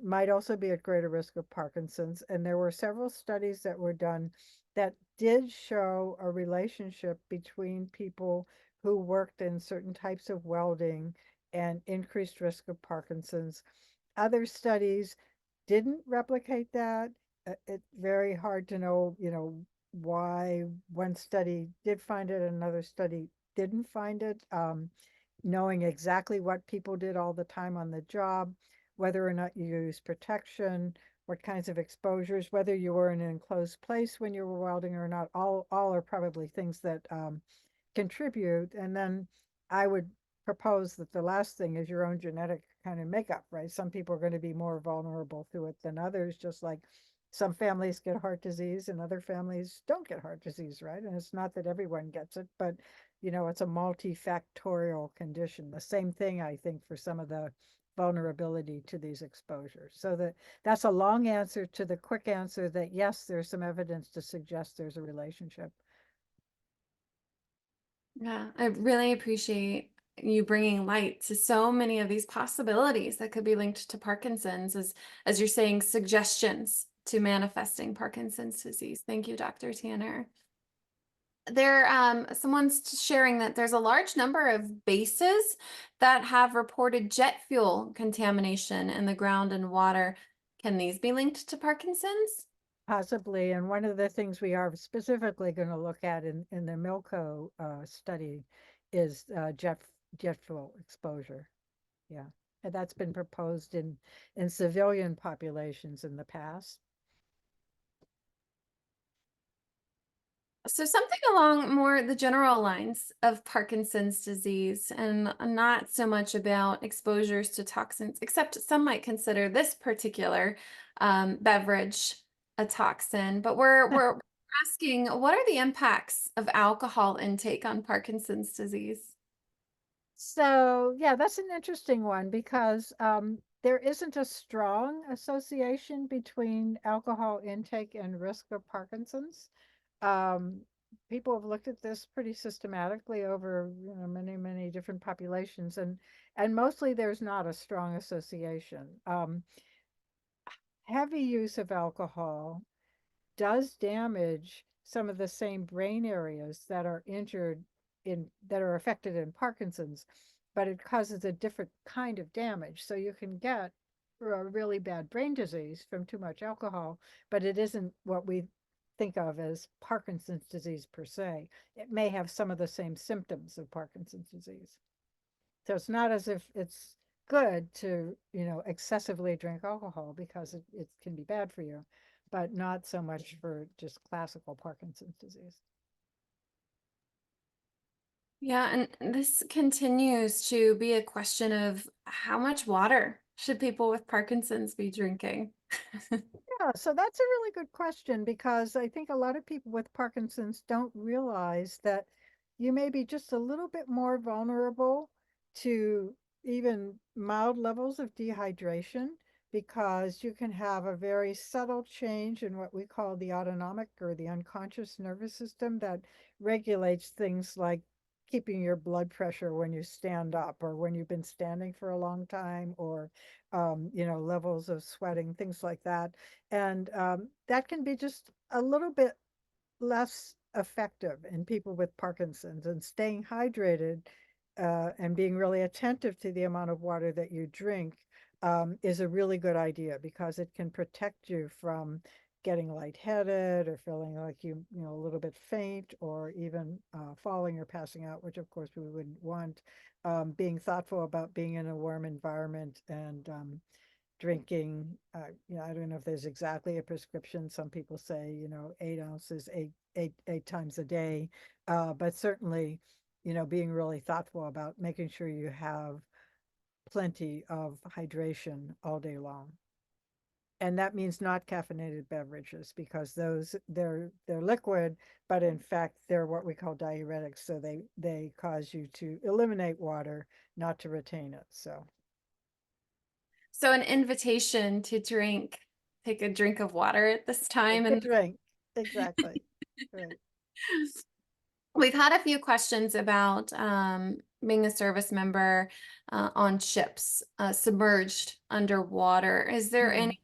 might also be at greater risk of Parkinson's. And there were several studies that were done that did show a relationship between people who worked in certain types of welding and increased risk of Parkinson's. Other studies didn't replicate that. It's very hard to know, why one study did find it, and another study didn't find it. Knowing exactly what people did all the time on the job, whether or not you use protection, what kinds of exposures, whether you were in an enclosed place when you were welding or not, all are probably things that contribute. And then I would propose that the last thing is your own genetic kind of makeup, right? Some people are going to be more vulnerable to it than others, just like some families get heart disease and other families don't get heart disease, right? And it's not that everyone gets it, but it's a multifactorial condition. The same thing, I think, for some of the vulnerability to these exposures. So that's a long answer to the quick answer that yes, there's some evidence to suggest there's a relationship. Yeah, I really appreciate you bringing light to so many of these possibilities that could be linked to Parkinson's, as you're saying, suggestions to manifesting Parkinson's disease. Thank you, Dr. Tanner. Someone's sharing that there's a large number of bases that have reported jet fuel contamination in the ground and water. Can these be linked to Parkinson's? Possibly, and one of the things we are specifically going to look at in the Milco study is jet fuel exposure. Yeah, and that's been proposed in civilian populations in the past. So something along more the general lines of Parkinson's disease and not so much about exposures to toxins, except some might consider this particular beverage a toxin. But we're asking, what are the impacts of alcohol intake on Parkinson's disease? So, yeah, that's an interesting one because there isn't a strong association between alcohol intake and risk of Parkinson's. Um, People have looked at this pretty systematically over, many, many different populations, and mostly there's not a strong association. Heavy use of alcohol does damage some of the same brain areas that are injured in that are affected in Parkinson's, but it causes a different kind of damage. So you can get a really bad brain disease from too much alcohol, but it isn't what we think of as Parkinson's disease per se. It may have some of the same symptoms of Parkinson's disease. So it's not as if it's good to, excessively drink alcohol because it can be bad for you, but not so much for just classical Parkinson's disease. Yeah, and this continues to be a question of how much water should people with Parkinson's be drinking? Yeah, so that's a really good question because I think a lot of people with Parkinson's don't realize that you may be just a little bit more vulnerable to even mild levels of dehydration because you can have a very subtle change in what we call the autonomic or the unconscious nervous system that regulates things like keeping your blood pressure when you stand up or when you've been standing for a long time or levels of sweating, things like that. And that can be just a little bit less effective in people with Parkinson's. And staying hydrated and being really attentive to the amount of water that you drink is a really good idea because it can protect you from getting lightheaded or feeling like a little bit faint or even falling or passing out, which of course we wouldn't want. Being thoughtful about being in a warm environment and drinking, I don't know if there's exactly a prescription. Some people say, 8 ounces, eight times a day. But certainly, being really thoughtful about making sure you have plenty of hydration all day long. And that means not caffeinated beverages because they're liquid, but in fact they're what we call diuretics. So they cause you to eliminate water, not to retain it. So So an invitation to take a drink of water at this time. take a And drink. Exactly. Right. we've had a few questions about being a service member on ships submerged underwater. Is there Hmm. any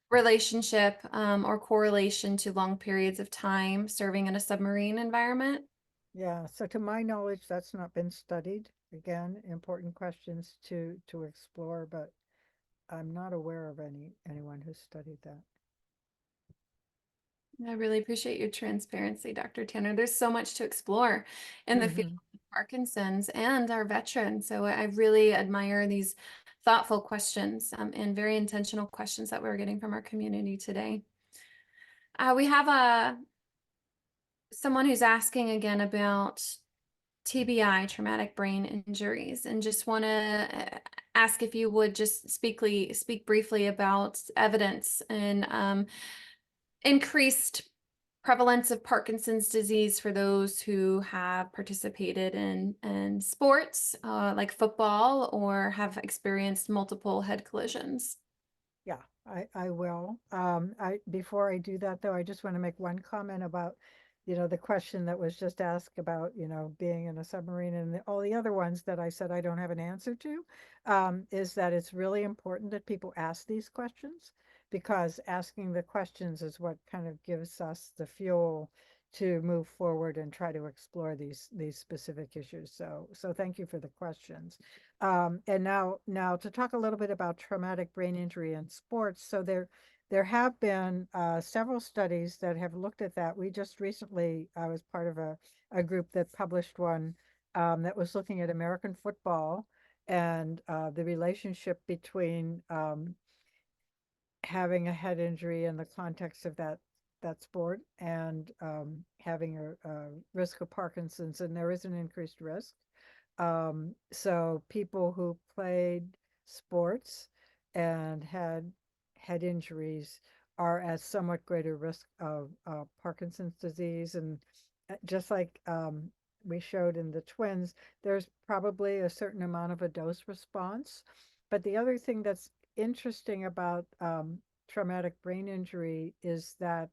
relationship or correlation to long periods of time serving in a submarine environment? Yeah, so to my knowledge, that's not been studied. Again, important questions to explore, but I'm not aware of anyone who's studied that. I really appreciate your transparency, Dr. Tanner. There's so much to explore in the field Hmm. of Parkinson's and our veterans. So I really admire these thoughtful questions and very intentional questions that we're getting from our community today. We have someone who's asking again about TBI, traumatic brain injuries, and just want to ask if you would just speak briefly about evidence and increased prevalence of Parkinson's disease for those who have participated in sports like football or have experienced multiple head collisions. Yeah, I will. Before I do that though, I just want to make one comment about, the question that was just asked about, being in a submarine and all the other ones that I said I don't have an answer to, is that it's really important that people ask these questions because asking the questions is what kind of gives us the fuel to move forward and try to explore these specific issues. So thank you for the questions. And now to talk a little bit about traumatic brain injury in sports. So there have been several studies that have looked at that. We just recently, I was part of a group that published one that was looking at American football and the relationship between having a head injury in the context of that that sport and having a risk of Parkinson's, and there is an increased risk. So people who played sports and had head injuries are at somewhat greater risk of Parkinson's disease. And just like we showed in the twins, there's probably a certain amount of a dose response. But the other thing that's interesting about traumatic brain injury is that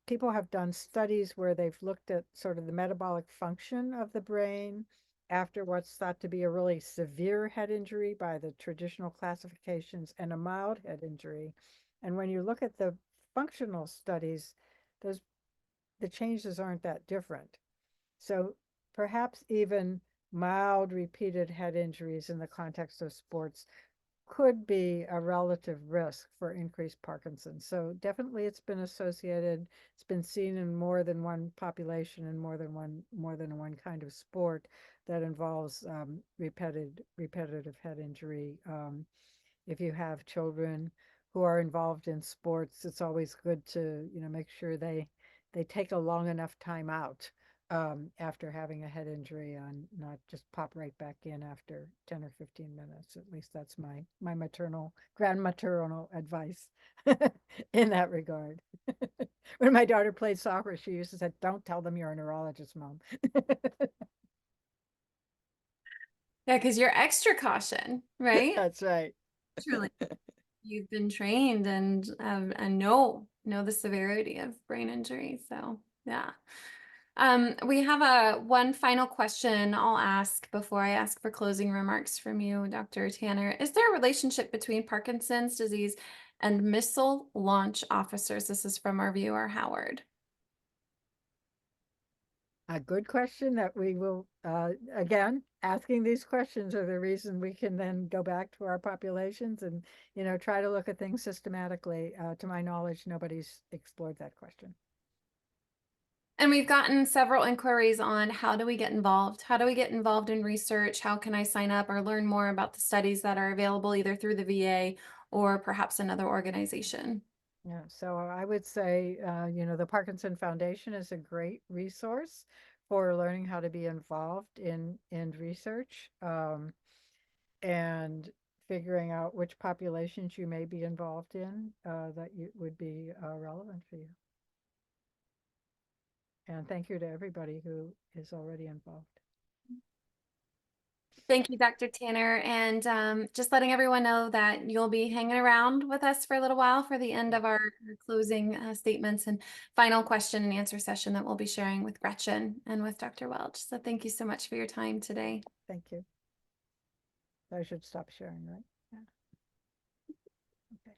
people have done studies where they've looked at sort of the metabolic function of the brain after what's thought to be a really severe head injury by the traditional classifications and a mild head injury. And when you look at the functional studies, those the changes aren't that different. So perhaps even mild repeated head injuries in the context of sports could be a relative risk for increased Parkinson's. So definitely it's been associated, it's been seen in more than one population and more than one kind of sport that involves repetitive head injury. If you have children who are involved in sports, it's always good to, make sure they take a long enough time out after having a head injury and not just pop right back in after 10 or 15 minutes. At least that's my grandmaternal advice in that regard. When my daughter played soccer, she used to say, "Don't tell them you're a neurologist, Mom." Yeah, because you're extra caution, right? That's right. Truly, you've been trained and know the severity of brain injury. So yeah. We have one final question I'll ask before I ask for closing remarks from you, Dr. Tanner. Is there a relationship between Parkinson's disease and missile launch officers? This is from our viewer, Howard. A good question that we will, again, asking these questions are the reason we can then go back to our populations and, try to look at things systematically. To my knowledge, nobody's explored that question. And we've gotten several inquiries on how do we get involved? How do we get involved in research? How can I sign up or learn more about the studies that are available either through the VA or perhaps another organization? Yeah, so I would say, the Parkinson Foundation is a great resource for learning how to be involved in research and figuring out which populations you may be involved in that would be relevant for you. And thank you to everybody who is already involved. Thank you, Dr. Tanner. And just letting everyone know that you'll be hanging around with us for a little while for the end of our closing statements and final question and answer session that we'll be sharing with Gretchen and with Dr. Welch. So thank you so much for your time today. Thank you. I should stop sharing, right? Yeah. Okay.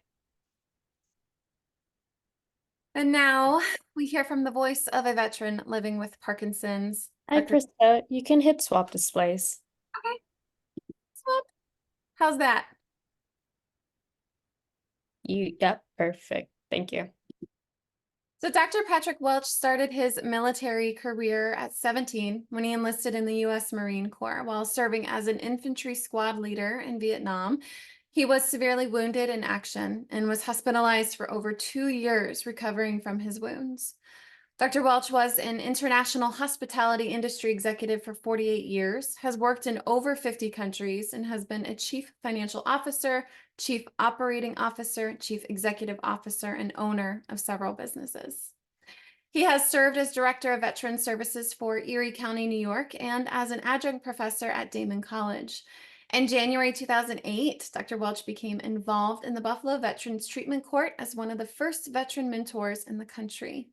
And now we hear from the voice of a veteran living with Parkinson's. Hi, Dr. Krista. You can hit swap displays. Okay. Swap. How's that? Yep, perfect. Thank you. So Dr. Patrick Welch started his military career at 17 when he enlisted in the U.S. Marine Corps while serving as an infantry squad leader in Vietnam. He was severely wounded in action and was hospitalized for over 2 years recovering from his wounds. Dr. Welch was an international hospitality industry executive for 48 years, has worked in over 50 countries, and has been a chief financial officer, chief operating officer, chief executive officer, and owner of several businesses. He has served as director of veteran services for Erie County, New York, and as an adjunct professor at Damon College. In January 2008, Dr. Welch became involved in the Buffalo Veterans Treatment Court as one of the first veteran mentors in the country.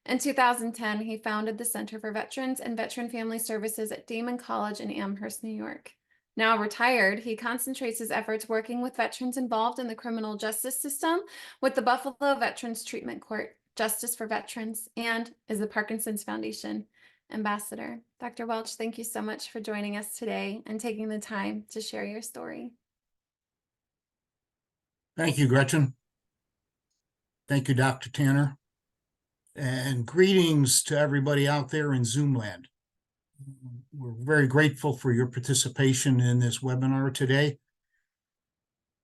In 2010, he founded the Center for Veterans and Veteran Family Services at Damon College in Amherst, New York. Now retired, he concentrates his efforts working with veterans involved in the criminal justice system with the Buffalo Veterans Treatment Court, Justice for Veterans, and is the Parkinson's Foundation ambassador. Dr. Welch, thank you so much for joining us today and taking the time to share your story. Thank you, Gretchen. Thank you, Dr. Tanner. And greetings to everybody out there in Zoom land. We're very grateful for your participation in this webinar today.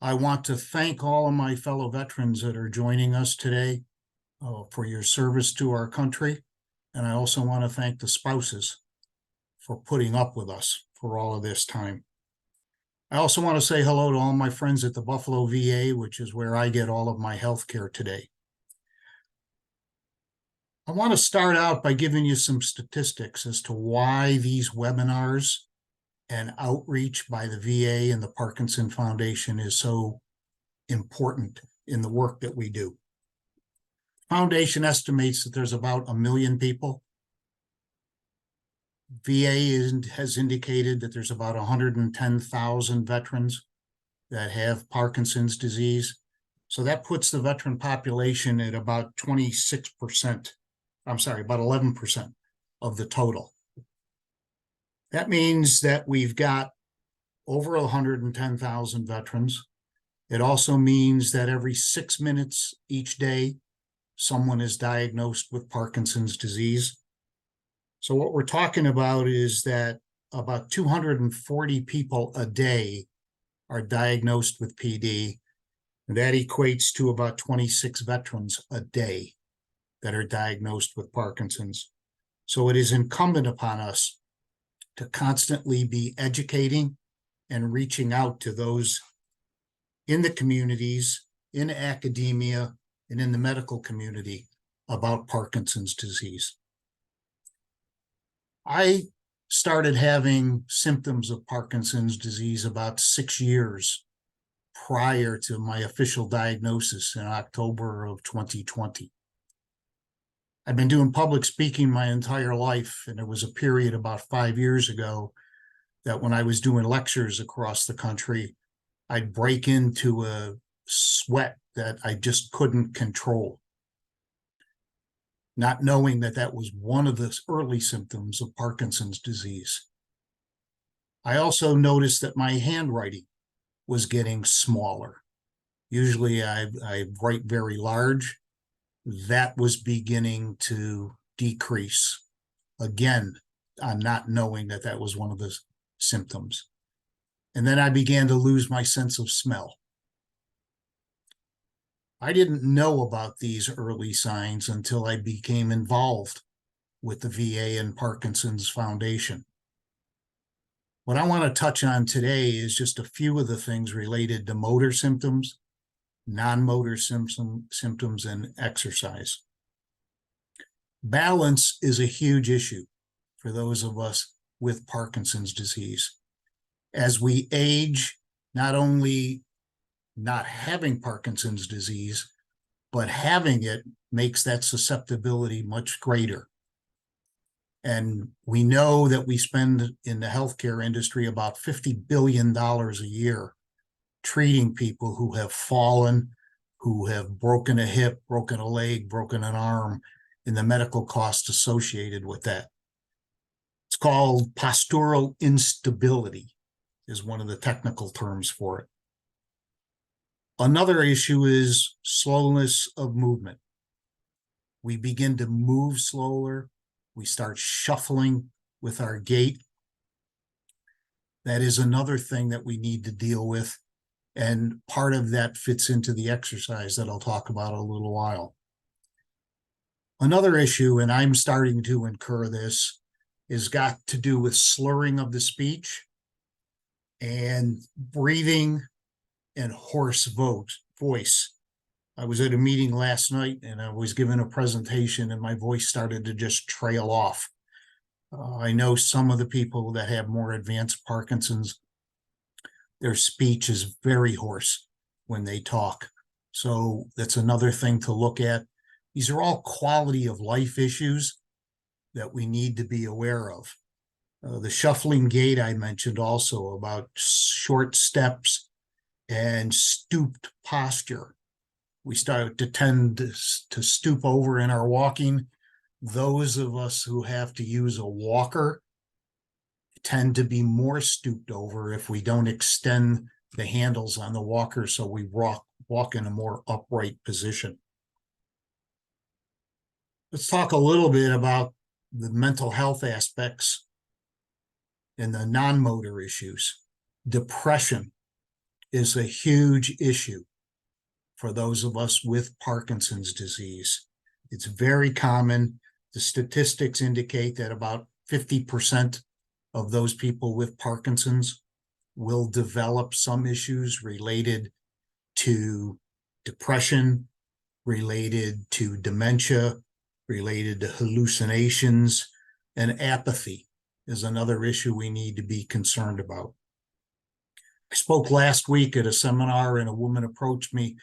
I want to thank all of my fellow veterans that are joining us today. for your service to our country. And I also want to thank the spouses for putting up with us for all of this time. I also want to say hello to all my friends at the Buffalo VA, which is where I get all of my health care today. I want to start out by giving you some statistics as to why these webinars and outreach by the VA and the Parkinson Foundation is so important in the work that we do. The Foundation estimates that there's about 1 million people. VA has indicated that there's about 110,000 veterans that have Parkinson's disease. So that puts the veteran population at about 26%. I'm sorry, about 11% of the total. That means that we've got over 110,000 veterans. It also means that every 6 minutes each day, someone is diagnosed with Parkinson's disease. So what we're talking about is that about 240 people a day are diagnosed with PD, and that equates to about 26 veterans a day that are diagnosed with Parkinson's. So it is incumbent upon us to constantly be educating and reaching out to those in the communities, in academia, and in the medical community about Parkinson's disease. I started having symptoms of Parkinson's disease about 6 years prior to my official diagnosis in October of 2020. I've been doing public speaking my entire life, and there was a period about 5 years ago that when I was doing lectures across the country, I'd break into a sweat that I just couldn't control, not knowing that that was one of the early symptoms of Parkinson's disease. I also noticed that my handwriting was getting smaller. Usually I write very large. That was beginning to decrease. Again, I'm not knowing that that was one of the symptoms. And then I began to lose my sense of smell. I didn't know about these early signs until I became involved with the VA and Parkinson's Foundation. What I want to touch on today is just a few of the things related to motor symptoms, non-motor symptoms, and exercise. Balance is a huge issue for those of us with Parkinson's disease. As we age, not only not having Parkinson's disease, but having it makes that susceptibility much greater. And we know that we spend in the healthcare industry about $50 billion a year treating people who have fallen, who have broken a hip, broken a leg, broken an arm, and the medical costs associated with that. It's called postural instability, is one of the technical terms for it. Another issue is slowness of movement. We begin to move slower. We start shuffling with our gait. That is another thing that we need to deal with. And part of that fits into the exercise that I'll talk about in a little while. Another issue, and I'm starting to incur this, is got to do with slurring of the speech and breathing and hoarse voice. I was at a meeting last night and I was given a presentation and my voice started to just trail off. I know some of the people that have more advanced Parkinson's, their speech is very hoarse when they talk. So that's another thing to look at. These are all quality of life issues that we need to be aware of. The shuffling gait I mentioned also, about short steps and stooped posture. We start to tend to stoop over in our walking. Those of us who have to use a walker tend to be more stooped over if we don't extend the handles on the walker so we walk in a more upright position. Let's talk a little bit about the mental health aspects and the non-motor issues. Depression is a huge issue for those of us with Parkinson's disease. It's very common. The statistics indicate that about 50% of those people with Parkinson's will develop some issues related to depression, related to dementia, related to hallucinations, and apathy is another issue we need to be concerned about. I spoke last week at a seminar, and a woman approached me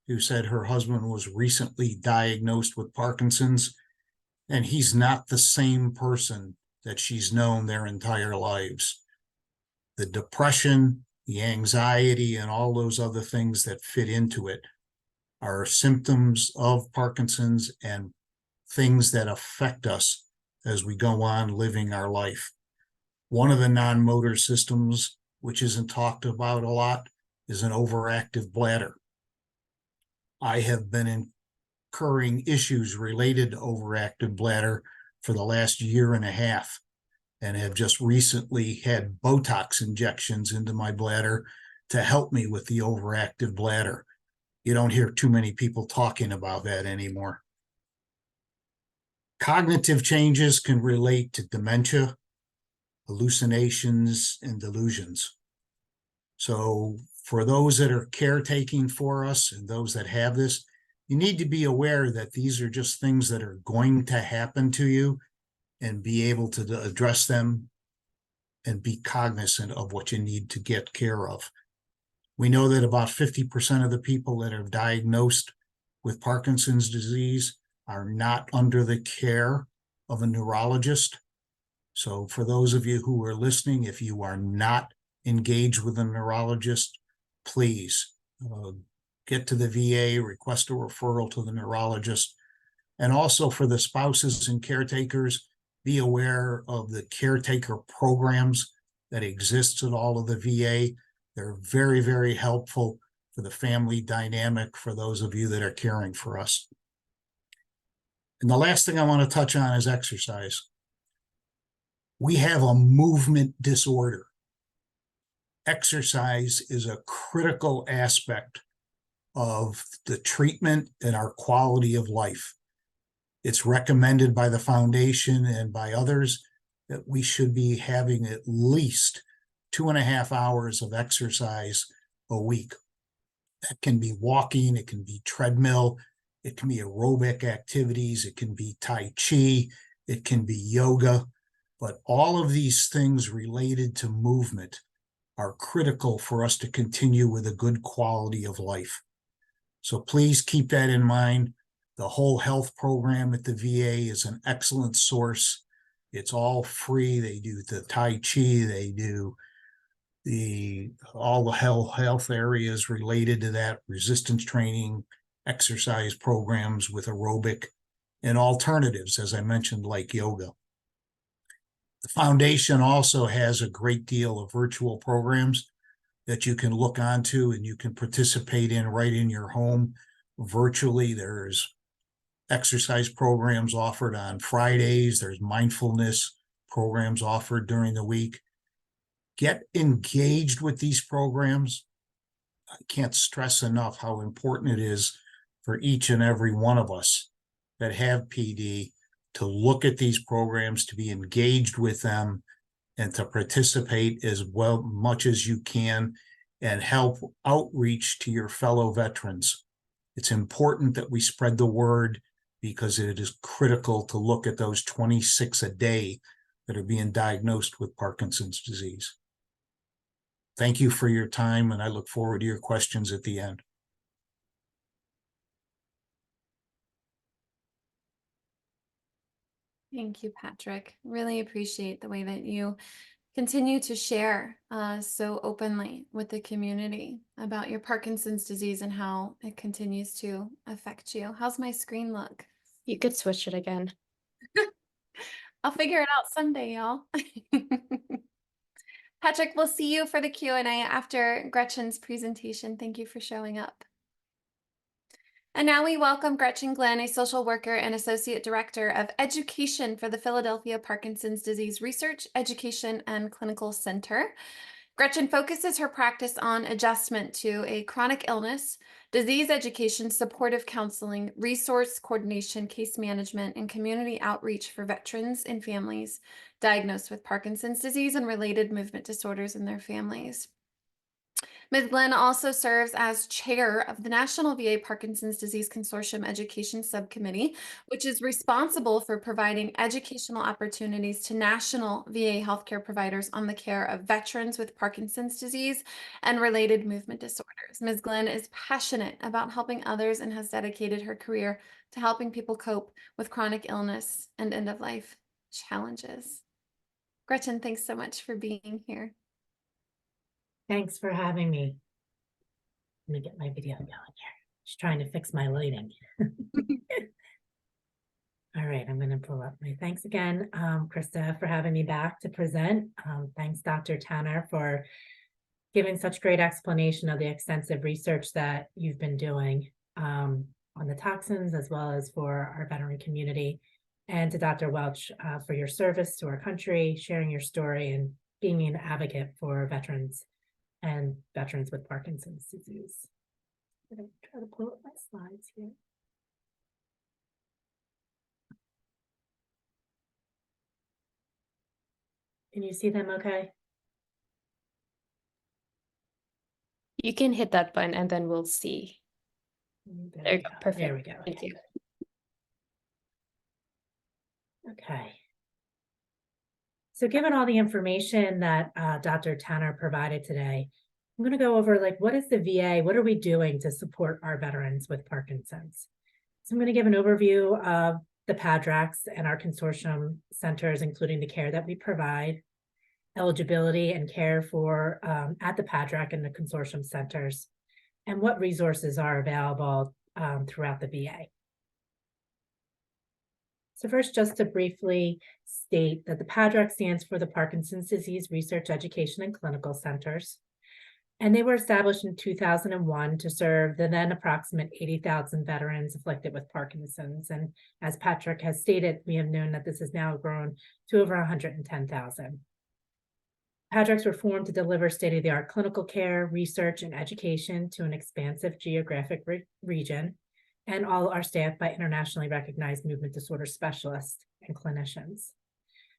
who said her husband was recently diagnosed with Parkinson's, and he's not the same person that she's known their entire lives. The depression, the anxiety, and all those other things that fit into it are symptoms of Parkinson's and things that affect us as we go on living our life. One of the non-motor systems, which isn't talked about a lot, is an overactive bladder. I have been incurring issues related to overactive bladder for the last year and a half, and have just recently had Botox injections into my bladder to help me with the overactive bladder. You don't hear too many people talking about that anymore. Cognitive changes can relate to dementia, hallucinations, and delusions. So for those that are caretaking for us and those that have this, you need to be aware that these are just things that are going to happen to you, and be able to address them and be cognizant of what you need to get care of. We know that about 50% of the people that are diagnosed with Parkinson's disease are not under the care of a neurologist. So for those of you who are listening, if you are not engaged with a neurologist, please get to the VA, request a referral to the neurologist. And also for the spouses and caretakers, be aware of the caretaker programs that exist at all of the VA. They're very, very helpful for the family dynamic for those of you that are caring for us. And the last thing I want to touch on is exercise. We have a movement disorder. Exercise is a critical aspect of the treatment and our quality of life. It's recommended by the foundation and by others that we should be having at least 2.5 hours of exercise a week. That can be walking, it can be treadmill, it can be aerobic activities, it can be Tai Chi, it can be yoga, but all of these things related to movement are critical for us to continue with a good quality of life. So please keep that in mind. The whole health program at the VA is an excellent source. It's all free. They do the Tai Chi, they do all the health areas related to that, resistance training, exercise programs with aerobic, and alternatives, as I mentioned, like yoga. The foundation also has a great deal of virtual programs that you can look onto and you can participate in right in your home virtually. There's exercise programs offered on Fridays. There's mindfulness programs offered during the week. Get engaged with these programs. I can't stress enough how important it is for each and every one of us that have PD to look at these programs, to be engaged with them, and to participate as much as you can and help outreach to your fellow veterans. It's important that we spread the word, because it is critical to look at those 26 a day that are being diagnosed with Parkinson's disease. Thank you for your time, and I look forward to your questions at the end. Thank you, Patrick. Really appreciate the way that you continue to share so openly with the community about your Parkinson's disease and how it continues to affect you. How's my screen look? You could switch it again. I'll figure it out someday, y'all. Patrick, we'll see you for the Q&A after Gretchen's presentation. Thank you for showing up. And now we welcome Gretchen Glenn, a social worker and Associate Director of Education for the Philadelphia Parkinson's Disease Research, Education, and Clinical Center. Gretchen focuses her practice on adjustment to a chronic illness, disease education, supportive counseling, resource coordination, case management, and community outreach for veterans and families diagnosed with Parkinson's disease and related movement disorders and their families. Ms. Glenn also serves as chair of the National VA Parkinson's Disease Consortium Education Subcommittee, which is responsible for providing educational opportunities to national VA healthcare providers on the care of veterans with Parkinson's disease and related movement disorders. Ms. Glenn is passionate about helping others and has dedicated her career to helping people cope with chronic illness and end-of-life challenges. Gretchen, thanks so much for being here. Thanks for having me. Let me get my video going here. Just trying to fix my lighting. All right, I'm going to pull up my thanks again, Krista, for having me back to present. Thanks, Dr. Tanner, for giving such great explanation of the extensive research that you've been doing on the toxins, as well as for our veteran community, and to Dr. Welch for your service to our country, sharing your story, and being an advocate for veterans and veterans with Parkinson's disease. I'm going to try to pull up my slides here. Can you see them okay? You can hit that button and then we'll see. There you go. Perfect. There we go. Thank you. Okay. So given all the information that Dr. Tanner provided today, I'm going to go over like, what is the VA? What are we doing to support our veterans with Parkinson's? So I'm going to give an overview of the PADRACs and our consortium centers, including the care that we provide, eligibility and care for at the PADRAC and the consortium centers, and what resources are available throughout the VA. So first, just to briefly state that the PADRAC stands for the Parkinson's Disease Research, Education, and Clinical Centers. And they were established in 2001 to serve the then approximate 80,000 veterans afflicted with Parkinson's. And as Patrick has stated, we have known that this has now grown to over 110,000. PADRACs were formed to deliver state-of-the-art clinical care, research, and education to an expansive geographic region, and all are staffed by internationally recognized movement disorder specialists and clinicians.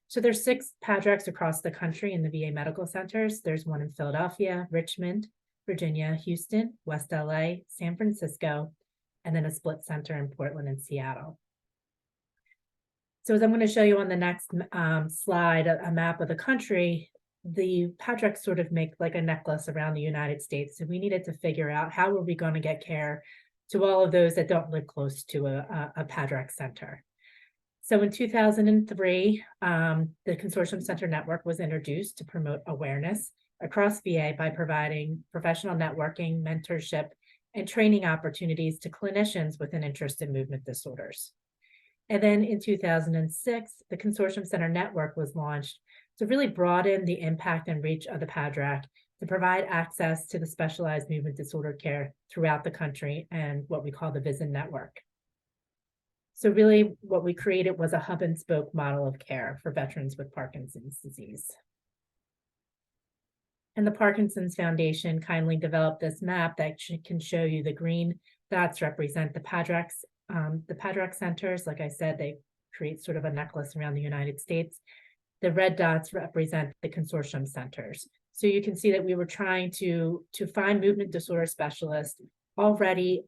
So there's 6 PADRACs across the country in the VA medical centers. There's one in Philadelphia, Richmond, Virginia, Houston, West LA, San Francisco, and then a split center in Portland and Seattle. So as I'm going to show you on the next slide, a map of the country, the PADRACs sort of make like a necklace around the United States. So we needed to figure out how are we going to get care to all of those that don't live close to a PADRAC center. So in 2003, the Consortium Center Network was introduced to promote awareness across VA by providing professional networking, mentorship, and training opportunities to clinicians with an interest in movement disorders. And then in 2006, the Consortium Center Network was launched to really broaden the impact and reach of the PADRAC to provide access to the specialized movement disorder care throughout the country and what we call the VISN network. So really what we created was a hub and spoke model of care for veterans with Parkinson's disease. And the Parkinson's Foundation kindly developed this map that can show you the green dots represent the PADRAC centers. Like I said, they create sort of a necklace around the United States. The red dots represent the consortium centers. So you can see that we were trying to find movement disorder specialists already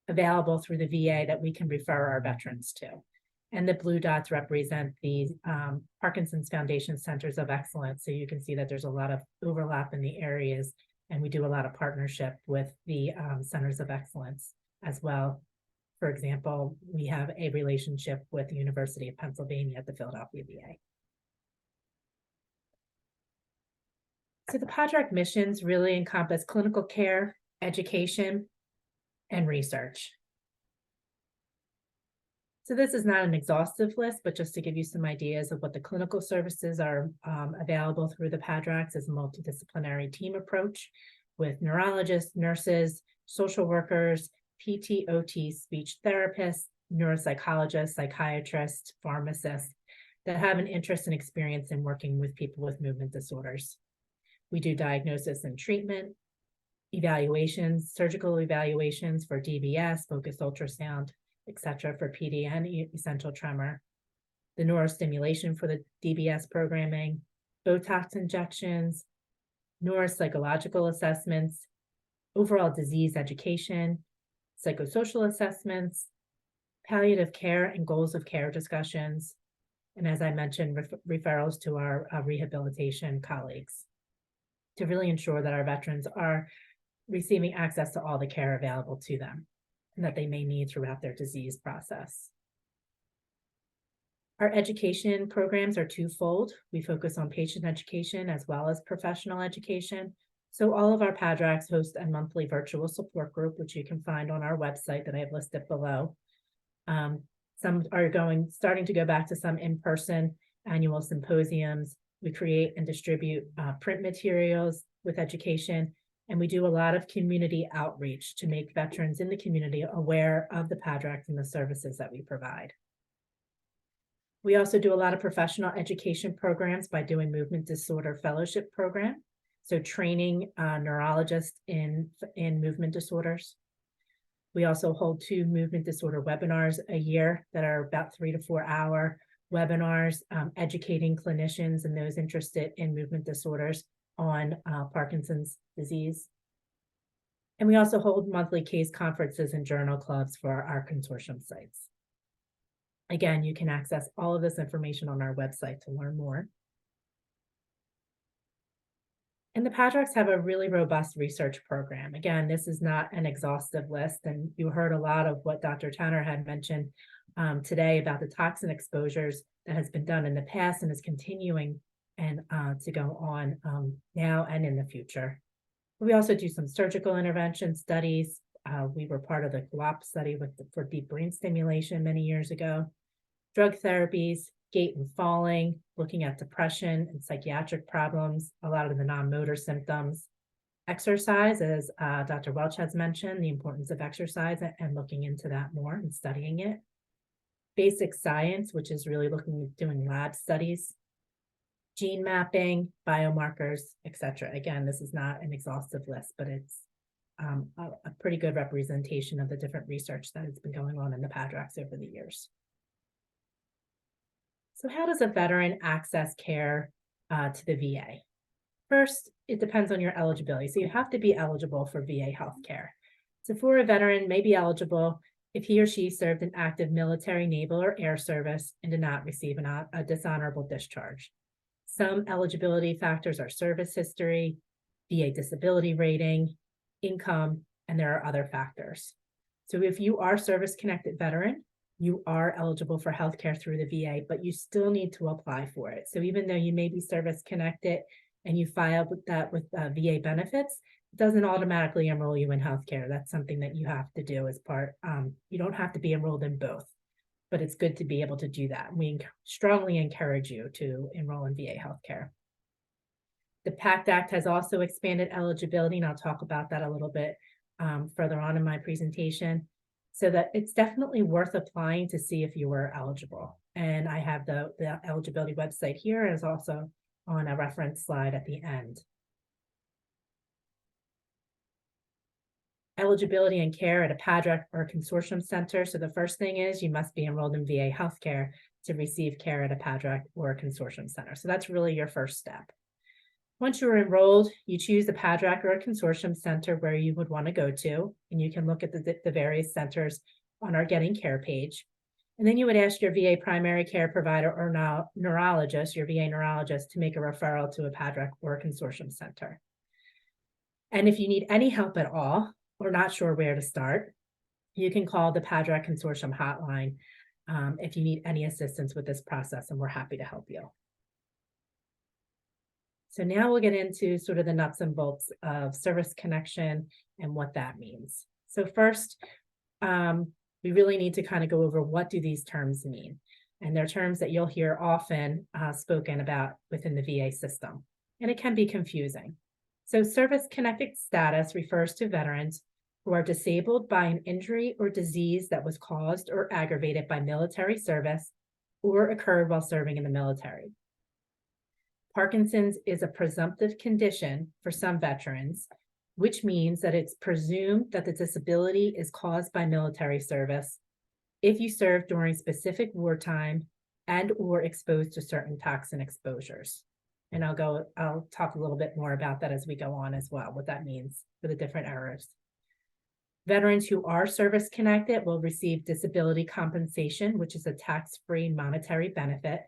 available through the VA that we can refer our veterans to. And the blue dots represent the Parkinson's Foundation Centers of Excellence. So you can see that there's a lot of overlap in the areas, and we do a lot of partnership with the Centers of Excellence as well. For example, we have a relationship with the University of Pennsylvania at the Philadelphia VA. So the PADRAC missions really encompass clinical care, education, and research. So this is not an exhaustive list, but just to give you some ideas of what the clinical services are available through the PADRACs is a multidisciplinary team approach with neurologists, nurses, social workers, PT, OT, speech therapists, neuropsychologists, psychiatrists, pharmacists that have an interest and experience in working with people with movement disorders. We do diagnosis and treatment, evaluations, surgical evaluations for DBS, focused ultrasound, etc. for PD and essential tremor, the neurostimulation for the DBS programming, Botox injections, neuropsychological assessments, overall disease education, psychosocial assessments, palliative care and goals of care discussions, and as I mentioned, referrals to our rehabilitation colleagues to really ensure that our veterans are receiving access to all the care available to them and that they may need throughout their disease process. Our education programs are twofold. We focus on patient education as well as professional education. So all of our PADRACs host a monthly virtual support group, which you can find on our website that I have listed below. Some are starting to go back to some in-person annual symposiums. We create and distribute print materials with education, and we do a lot of community outreach to make veterans in the community aware of the PADRACs and the services that we provide. We also do a lot of professional education programs by doing movement disorder fellowship program. So training neurologists in movement disorders. We also hold 2 movement disorder webinars a year that are about 3 to 4 hour webinars, educating clinicians and those interested in movement disorders on Parkinson's disease. And we also hold monthly case conferences and journal clubs for our consortium sites. Again, you can access all of this information on our website to learn more. And the PADRACs have a really robust research program. Again, this is not an exhaustive list, and you heard a lot of what Dr. Tanner had mentioned today about the toxin exposures that has been done in the past and is continuing and to go on now and in the future. We also do some surgical intervention studies. We were part of the GWAP study for deep brain stimulation many years ago. Drug therapies, gait and falling, looking at depression and psychiatric problems, a lot of the non-motor symptoms. Exercise, as Dr. Welch has mentioned, the importance of exercise and looking into that more and studying it. Basic science, which is really doing lab studies. Gene mapping, biomarkers, etc. Again, this is not an exhaustive list, but it's a pretty good representation of the different research that has been going on in the PADRACs over the years. So how does a veteran access care to the VA? First, it depends on your eligibility. So you have to be eligible for VA healthcare. So for a veteran may be eligible if he or she served in active military, naval, or air service and did not receive a dishonorable discharge. Some eligibility factors are service history, VA disability rating, income, and there are other factors. So if you are a service-connected veteran, you are eligible for healthcare through the VA, but you still need to apply for it. So even though you may be service-connected and you filed with VA benefits, it doesn't automatically enroll you in healthcare. That's something that you have to do as part. You don't have to be enrolled in both, but it's good to be able to do that. We strongly encourage you to enroll in VA healthcare. The PACT Act has also expanded eligibility, and I'll talk about that a little bit further on in my presentation, so that it's definitely worth applying to see if you were eligible. And I have the eligibility website here, as also on a reference slide at the end. Eligibility and care at a PADRAC or a consortium center. So the first thing is you must be enrolled in VA healthcare to receive care at a PADRAC or a consortium center. So that's really your first step. Once you're enrolled, you choose a PADRAC or a consortium center where you would want to go to, and you can look at the various centers on our Getting Care page. And then you would ask your VA primary care provider or neurologist, your VA neurologist, to make a referral to a PADRAC or a consortium center. And if you need any help at all, or not sure where to start, you can call the PADRAC Consortium hotline if you need any assistance with this process, and we're happy to help you. So now we'll get into sort of the nuts and bolts of service connection and what that means. So first, we really need to kind of go over what do these terms mean. And they're terms that you'll hear often spoken about within the VA system, and it can be confusing. So service-connected status refers to veterans who are disabled by an injury or disease that was caused or aggravated by military service or occurred while serving in the military. Parkinson's is a presumptive condition for some veterans, which means that it's presumed that the disability is caused by military service if you served during specific wartime and or exposed to certain toxin exposures. And I'll talk a little bit more about that as we go on as well, what that means for the different errors. Veterans who are service-connected will receive disability compensation, which is a tax-free monetary benefit.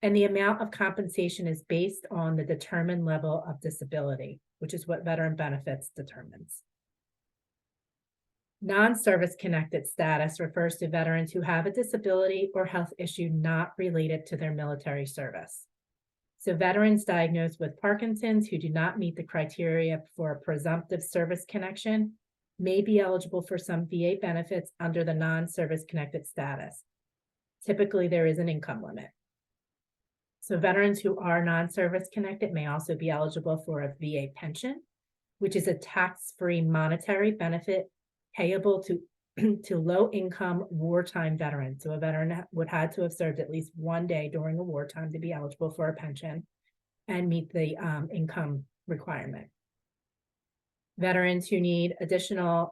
And the amount of compensation is based on the determined level of disability, which is what Veteran Benefits determines. Non-service connected status refers to veterans who have a disability or health issue not related to their military service. So veterans diagnosed with Parkinson's who do not meet the criteria for a presumptive service connection may be eligible for some VA benefits under the non-service connected status. Typically, there is an income limit. So veterans who are non-service connected may also be eligible for a VA pension, which is a tax-free monetary benefit payable to low-income wartime veterans. So a veteran would have to have served at least one day during a wartime to be eligible for a pension and meet the income requirement. Veterans who need additional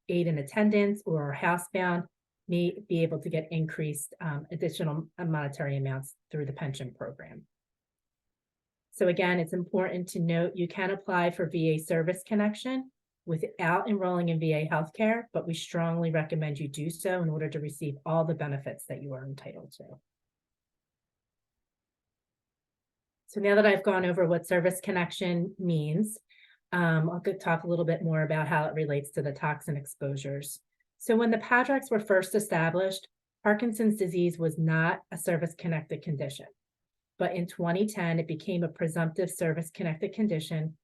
aid in attendance or are housebound may be able to get increased additional monetary amounts through the pension program. So again, it's important to note you can apply for VA service connection without enrolling in VA healthcare, but we strongly recommend you do so in order to receive all the benefits that you are entitled to. So now that I've gone over what service connection means, I'll talk a little bit more about how it relates to the toxin exposures. So when the PADRECs were first established, Parkinson's disease was not a service-connected condition. But in 2010, it became a presumptive service-connected condition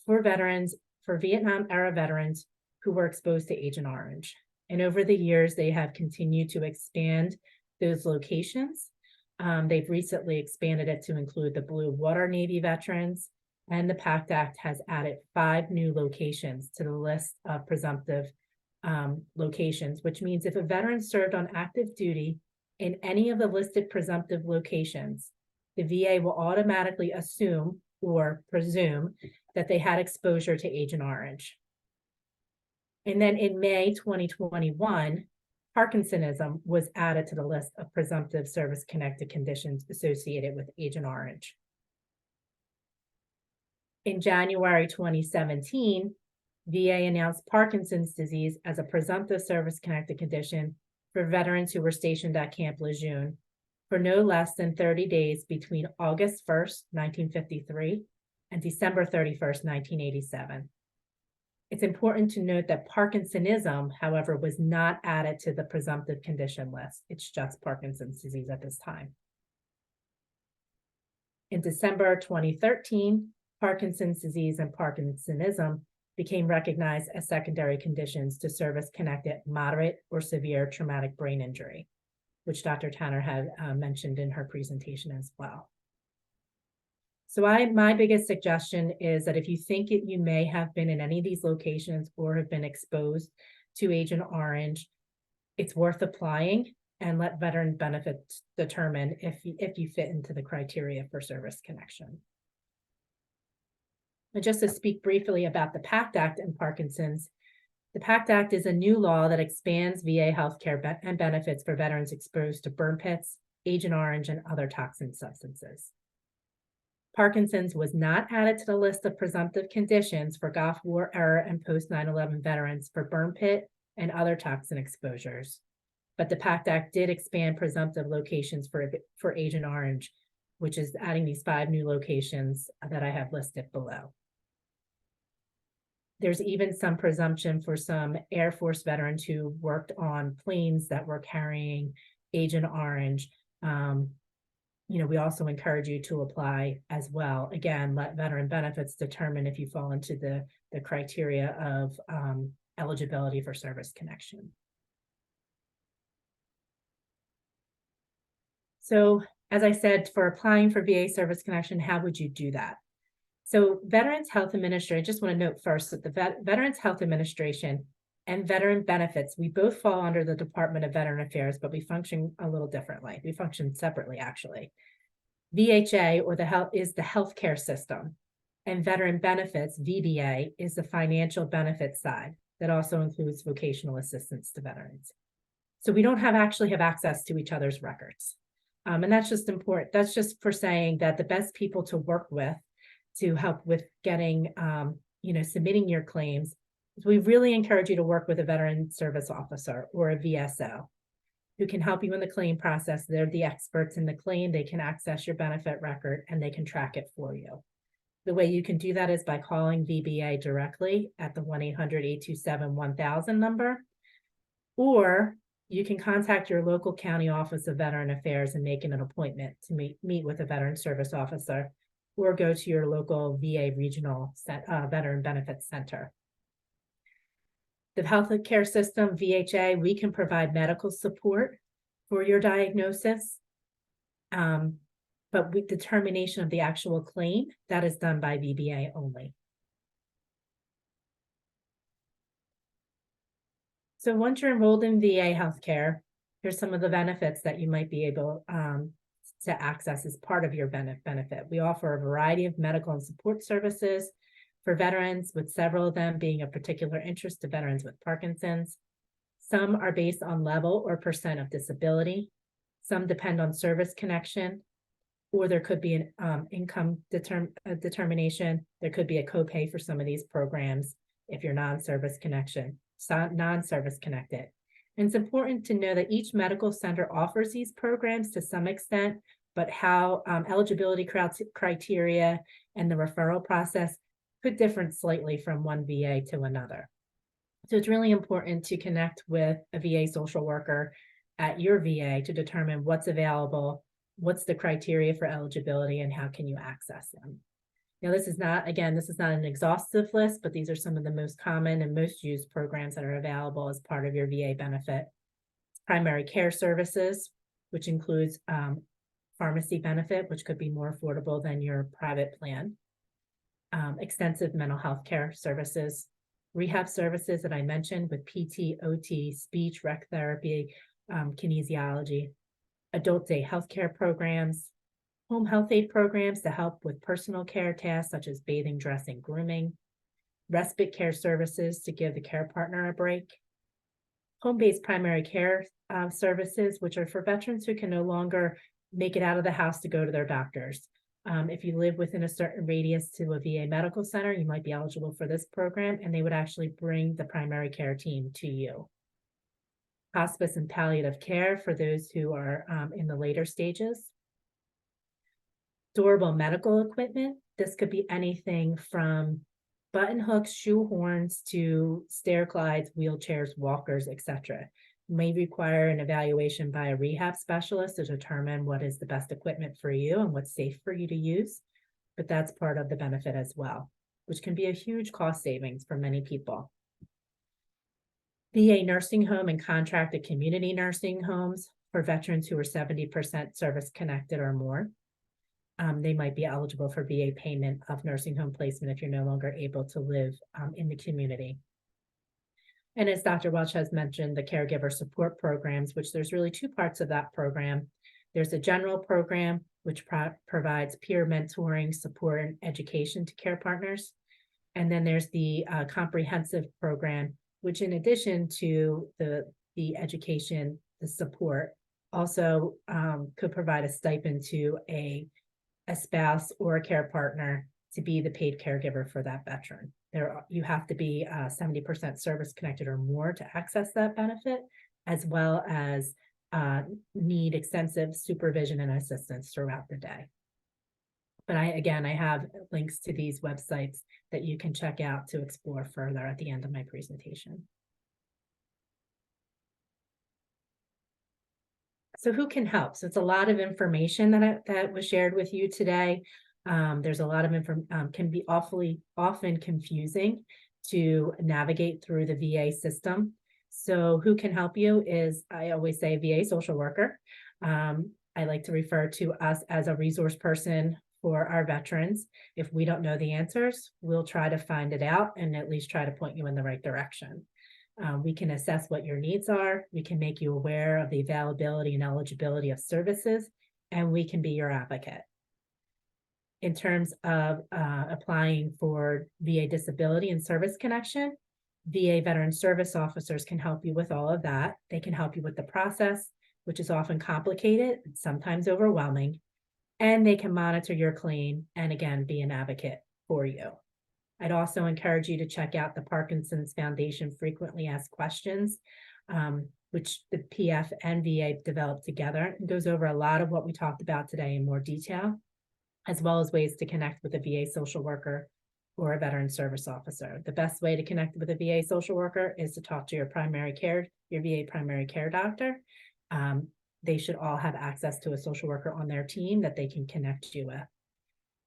for veterans, for Vietnam-era veterans who were exposed to Agent Orange. And over the years, they have continued to expand those locations. They've recently expanded it to include the Blue Water Navy veterans, and the PACT Act has added 5 new locations to the list of presumptive locations, which means if a veteran served on active duty in any of the listed presumptive locations, the VA will automatically assume or presume that they had exposure to Agent Orange. And then in May 2021, Parkinsonism was added to the list of presumptive service-connected conditions associated with Agent Orange. In January 2017, VA announced Parkinson's disease as a presumptive service-connected condition for veterans who were stationed at Camp Lejeune for no less than 30 days between August 1st, 1953 and December 31st, 1987. It's important to note that Parkinsonism, however, was not added to the presumptive condition list. It's just Parkinson's disease at this time. In December 2013, Parkinson's disease and Parkinsonism became recognized as secondary conditions to service-connected moderate or severe traumatic brain injury, which Dr. Tanner had mentioned in her presentation as well. So my biggest suggestion is that if you think you may have been in any of these locations or have been exposed to Agent Orange, it's worth applying and let Veteran Benefits determine if you fit into the criteria for service connection. And just to speak briefly about the PACT Act and Parkinson's, the PACT Act is a new law that expands VA healthcare and benefits for veterans exposed to burn pits, Agent Orange, and other toxin substances. Parkinson's was not added to the list of presumptive conditions for Gulf War era and post 9/11 veterans for burn pit and other toxin exposures. But the PACT Act did expand presumptive locations for Agent Orange, which is adding these 5 new locations that I have listed below. There's even some presumption for some Air Force veterans who worked on planes that were carrying Agent Orange. We also encourage you to apply as well. Again, let Veteran Benefits determine if you fall into the criteria of eligibility for service connection. So, as I said, for applying for VA service connection, how would you do that? So Veterans Health Administration, I just want to note first that the Veterans Health Administration and Veteran Benefits, we both fall under the Department of Veteran Affairs, but we function a little differently. We function separately, actually. VHA or is the healthcare system, and veteran benefits, VBA, is the financial benefits side that also includes vocational assistance to veterans. So we don't actually have access to each other's records. And that's just important. That's just for saying that the best people to work with to help with getting, submitting your claims, we really encourage you to work with a veteran service officer or a VSO who can help you in the claim process. They're the experts in the claim. They can access your benefit record and they can track it for you. The way you can do that is by calling VBA directly at the 1-800-827-1000 number, or you can contact your local county office of veteran affairs and make an appointment to meet with a veteran service officer, or go to your local VA regional veteran benefits center. The healthcare system, VHA, we can provide medical support for your diagnosis, but with determination of the actual claim, that is done by VBA only. So once you're enrolled in VA healthcare, here's some of the benefits that you might be able to access as part of your benefit. We offer a variety of medical and support services for veterans, with several of them being of particular interest to veterans with Parkinson's. Some are based on level or percent of disability. Some depend on service connection, or there could be an income determination. There could be a copay for some of these programs if you're non-service connected. And it's important to know that each medical center offers these programs to some extent, but how eligibility criteria and the referral process could differ slightly from one VA to another. So it's really important to connect with a VA social worker at your VA to determine what's available, what's the criteria for eligibility, and how can you access them. Now, this is not an exhaustive list, but these are some of the most common and most used programs that are available as part of your VA benefit. Primary care services, which includes pharmacy benefit, which could be more affordable than your private plan. Extensive mental health care services, rehab services that I mentioned with PT, OT, speech, rec therapy, kinesiology, adult day healthcare programs, home health aid programs to help with personal care tasks such as bathing, dressing, grooming, respite care services to give the care partner a break, home-based primary care services, which are for veterans who can no longer make it out of the house to go to their doctors. If you live within a certain radius to a VA medical center, you might be eligible for this program, and they would actually bring the primary care team to you. Hospice and palliative care for those who are in the later stages. Durable medical equipment. This could be anything from button hooks, shoe horns, to stair glides, wheelchairs, walkers, etc. May require an evaluation by a rehab specialist to determine what is the best equipment for you and what's safe for you to use, but that's part of the benefit as well, which can be a huge cost savings for many people. VA nursing home and contracted community nursing homes for veterans who are 70% service connected or more. They might be eligible for VA payment of nursing home placement if you're no longer able to live in the community. And as Dr. Welch has mentioned, the caregiver support programs, which there's really two parts of that program. There's a general program, which provides peer mentoring, support, and education to care partners. And then there's the comprehensive program, which in addition to the education, the support, also could provide a stipend to a spouse or a care partner to be the paid caregiver for that veteran. You have to be 70% service connected or more to access that benefit, as well as need extensive supervision and assistance throughout the day. But I have links to these websites that you can check out to explore further at the end of my presentation. So who can help? So it's a lot of information that was shared with you today. There's a lot of information, can be often confusing to navigate through the VA system. So who can help you is, I always say, VA social worker. I like to refer to us as a resource person for our veterans. If we don't know the answers, we'll try to find it out and at least try to point you in the right direction. We can assess what your needs are. We can make you aware of the availability and eligibility of services, and we can be your advocate. In terms of applying for VA disability and service connection, VA veteran service officers can help you with all of that. They can help you with the process, which is often complicated and sometimes overwhelming, and they can monitor your claim and again, be an advocate for you. I'd also encourage you to check out the Parkinson's Foundation Frequently Asked Questions, which the PF and VA developed together. It goes over a lot of what we talked about today in more detail, as well as ways to connect with a VA social worker or a veteran service officer. The best way to connect with a VA social worker is to talk to your VA primary care doctor. They should all have access to a social worker on their team that they can connect you with.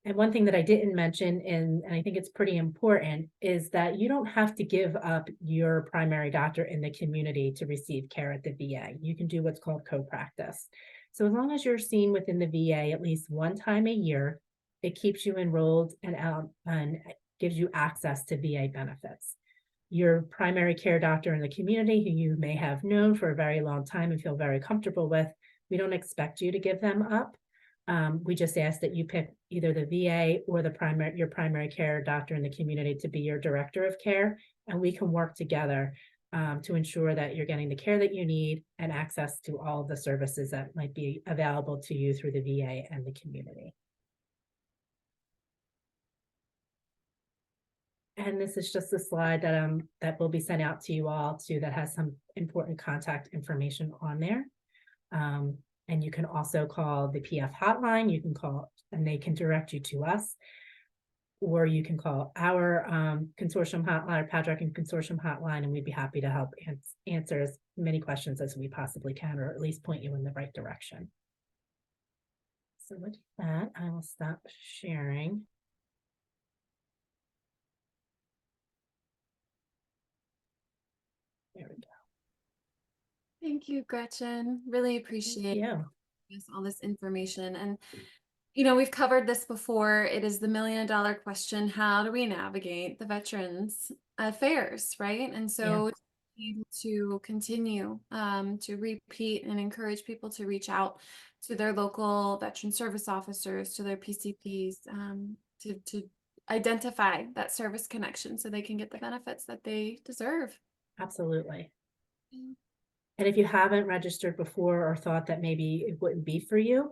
And one thing that I didn't mention, and I think it's pretty important, is that you don't have to give up your primary doctor in the community to receive care at the VA. You can do what's called co-practice. So as long as you're seen within the VA at least one time a year, it keeps you enrolled and gives you access to VA benefits. Your primary care doctor in the community, who you may have known for a very long time and feel very comfortable with, we don't expect you to give them up. We just ask that you pick either the VA or your primary care doctor in the community to be your director of care, and we can work together to ensure that you're getting the care that you need and access to all of the services that might be available to you through the VA and the community. And this is just a slide that will be sent out to you all too, that has some important contact information on there. And you can also call the PF hotline. You can call and they can direct you to us, or you can call our consortium hotline, or PADREC and consortium hotline, and we'd be happy to help answer as many questions as we possibly can, or at least point you in the right direction. So with that, I will stop sharing. There we go. Thank you, Gretchen. Really appreciate all this information. And, you know, we've covered this before. It is the $1 million question. How do we navigate the veterans affairs, right? And so to continue to repeat and encourage people to reach out to their local veteran service officers, to their PCPs, to identify that service connection so they can get the benefits that they deserve. Absolutely. And if you haven't registered before or thought that maybe it wouldn't be for you,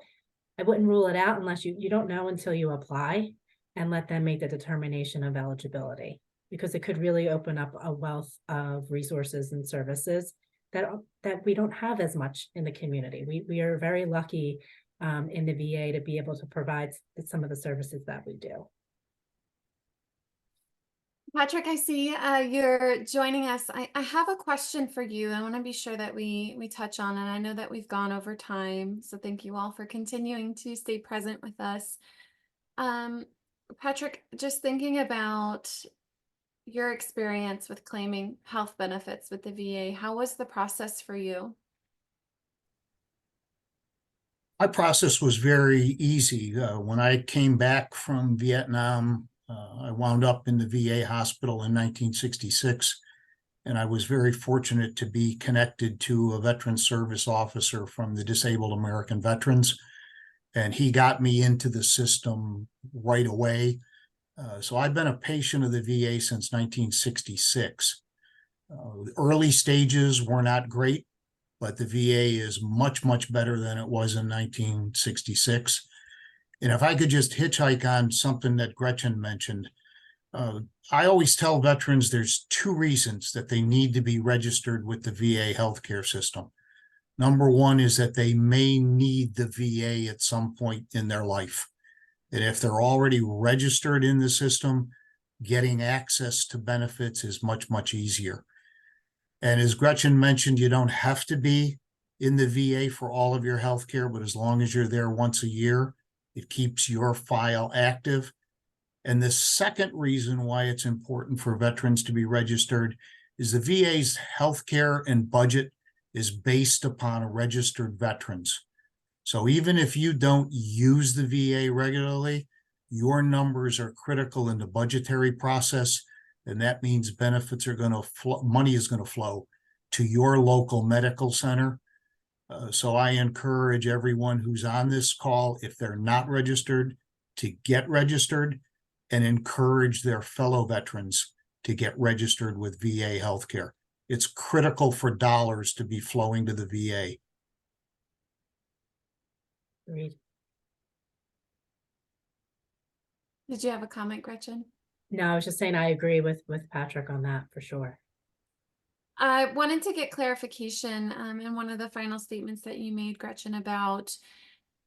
I wouldn't rule it out unless you don't know until you apply and let them make the determination of eligibility, because it could really open up a wealth of resources and services that we don't have as much in the community. We are very lucky in the VA to be able to provide some of the services that we do. Patrick, I see you're joining us. I have a question for you. I want to be sure that we touch on, and I know that we've gone over time, so thank you all for continuing to stay present with us. Patrick, just thinking about your experience with claiming health benefits with the VA, how was the process for you? My process was very easy. When I came back from Vietnam, I wound up in the VA hospital in 1966, and I was very fortunate to be connected to a veteran service officer from the Disabled American Veterans, and he got me into the system right away. So I've been a patient of the VA since 1966. The early stages were not great, but the VA is much, much better than it was in 1966. And if I could just hitchhike on something that Gretchen mentioned, I always tell veterans there's two reasons that they need to be registered with the VA healthcare system. Number one is that they may need the VA at some point in their life. And if they're already registered in the system, getting access to benefits is much, much easier. And as Gretchen mentioned, you don't have to be in the VA for all of your healthcare, but as long as you're there once a year, it keeps your file active. And the second reason why it's important for veterans to be registered is the VA's healthcare and budget is based upon registered veterans. So even if you don't use the VA regularly, your numbers are critical in the budgetary process. And that means benefits are going to flow, money is going to flow to your local medical center. So I encourage everyone who's on this call, if they're not registered, to get registered and encourage their fellow veterans to get registered with VA healthcare. It's critical for dollars to be flowing to the VA. Agreed. Did you have a comment, Gretchen? No, I was just saying I agree with Patrick on that for sure. I wanted to get clarification in one of the final statements that you made, Gretchen, about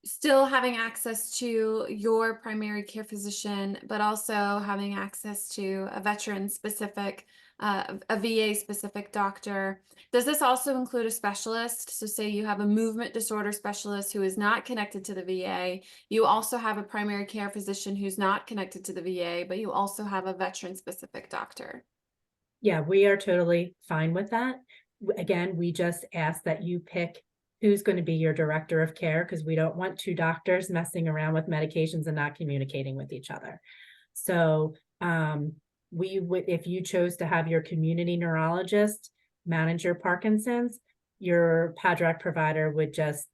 still having access to your primary care physician, but also having access to a veteran specific, a VA specific doctor. Does this also include a specialist? So say you have a movement disorder specialist who is not connected to the VA. You also have a primary care physician who's not connected to the VA, but you also have a veteran specific doctor. Yeah, we are totally fine with that. Again, we just ask that you pick who's going to be your director of care, because we don't want two doctors messing around with medications and not communicating with each other. So we would, if you chose to have your community neurologist manage your Parkinson's, your PADRAC provider would just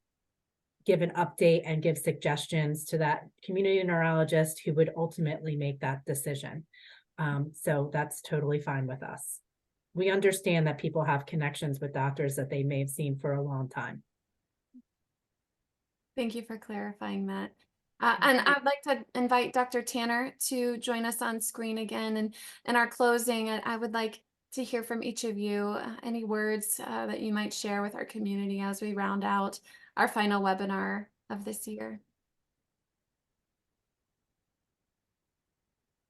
give an update and give suggestions to that community neurologist who would ultimately make that decision. So that's totally fine with us. We understand that people have connections with doctors that they may have seen for a long time. Thank you for clarifying that. And I'd like to invite Dr. Tanner to join us on screen again. And in our closing, I would like to hear from each of you, any words that you might share with our community as we round out our final webinar of this year.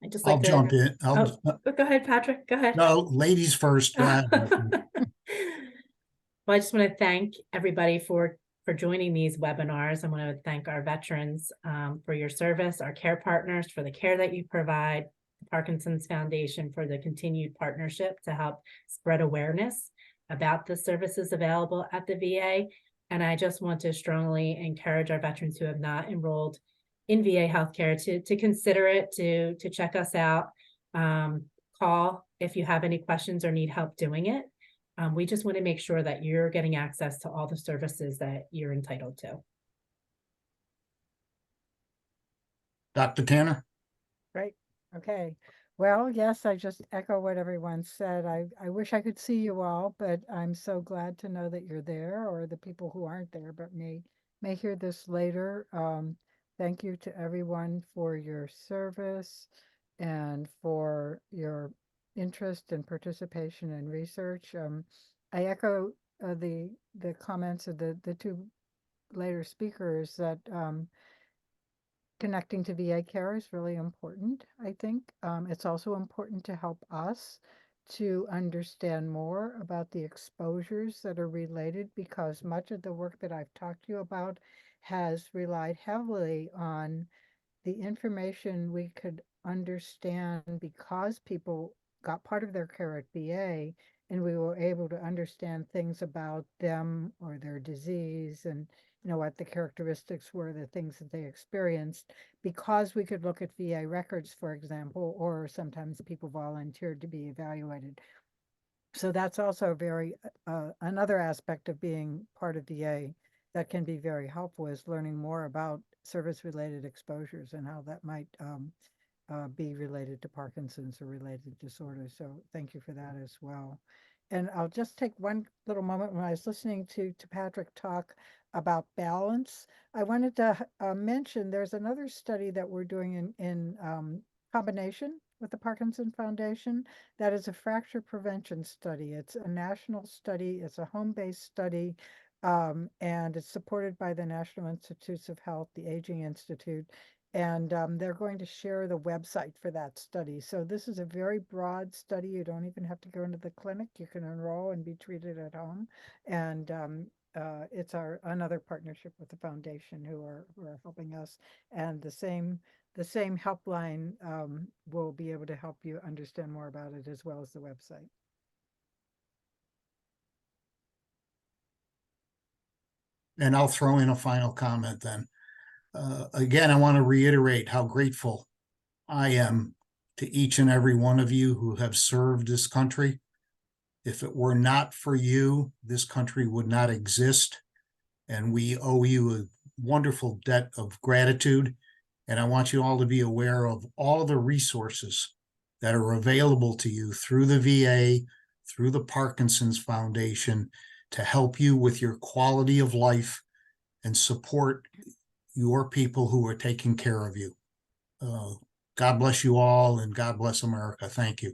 I just I'll like to, jump in. go ahead, Patrick, go ahead. No, ladies first. Go ahead. Well, I just want to thank everybody for joining these webinars. I want to thank our veterans for your service, our care partners for the care that you provide, the Parkinson's Foundation for the continued partnership to help spread awareness about the services available at the VA. And I just want to strongly encourage our veterans who have not enrolled in VA healthcare to consider it, to check us out. Call if you have any questions or need help doing it. We just want to make sure that you're getting access to all the services that you're entitled to. Dr. Tanner? Great. Okay. Well, yes, I just echo what everyone said. I wish I could see you all, but I'm so glad to know that you're there, or the people who aren't there but may hear this later. Thank you to everyone for your service and for your interest and participation in research. I echo the comments of the two later speakers that connecting to VA care is really important, I think. It's also important to help us to understand more about the exposures that are related, because much of the work that I've talked to you about has relied heavily on the information we could understand because people got part of their care at VA, and we were able to understand things about them or their disease and what the characteristics were, the things that they experienced, because we could look at VA records, for example, or sometimes people volunteered to be evaluated. So that's also very another aspect of being part of VA that can be very helpful, is learning more about service-related exposures and how that might be related to Parkinson's or related disorders. So thank you for that as well. And I'll just take one little moment. When I was listening to Patrick talk about balance, I wanted to mention there's another study that we're doing in combination with the Parkinson Foundation. That is a fracture prevention study. It's a national study. It's a home-based study. And it's supported by the National Institutes of Health, the Aging Institute, and they're going to share the website for that study. So this is a very broad study. You don't even have to go into the clinic. You can enroll and be treated at home. And it's another partnership with the foundation who are helping us. And the same helpline will be able to help you understand more about it, as well as the website. And I'll throw in a final comment then. Again, I want to reiterate how grateful I am to each and every one of you who have served this country. If it were not for you, this country would not exist. And we owe you a wonderful debt of gratitude. And I want you all to be aware of all the resources that are available to you through the VA, through the Parkinson's Foundation, to help you with your quality of life and support your people who are taking care of you. God bless you all, and God bless America. Thank you.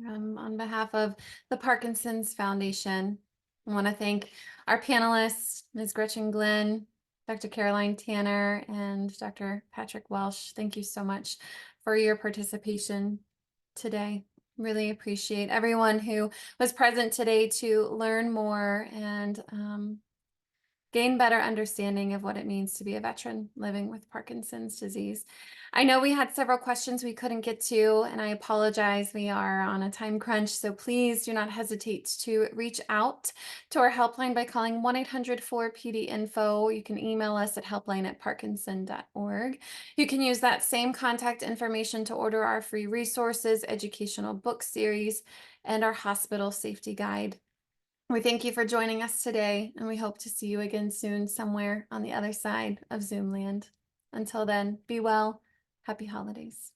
On behalf of the Parkinson's Foundation, I want to thank our panelists, Ms. Gretchen Glenn, Dr. Caroline Tanner, and Dr. Patrick Welsh. Thank you so much for your participation today. Really appreciate everyone who was present today to learn more and gain better understanding of what it means to be a veteran living with Parkinson's disease. I know we had several questions we couldn't get to, and I apologize. We are on a time crunch, so please do not hesitate to reach out to our helpline by calling 1-800-4PD-INFO. You can email us at helpline@parkinson.org. You can use that same contact information to order our free resources, educational book series, and our hospital safety guide. We thank you for joining us today, and we hope to see you again soon somewhere on the other side of Zoom land. Until then, be well. Happy holidays.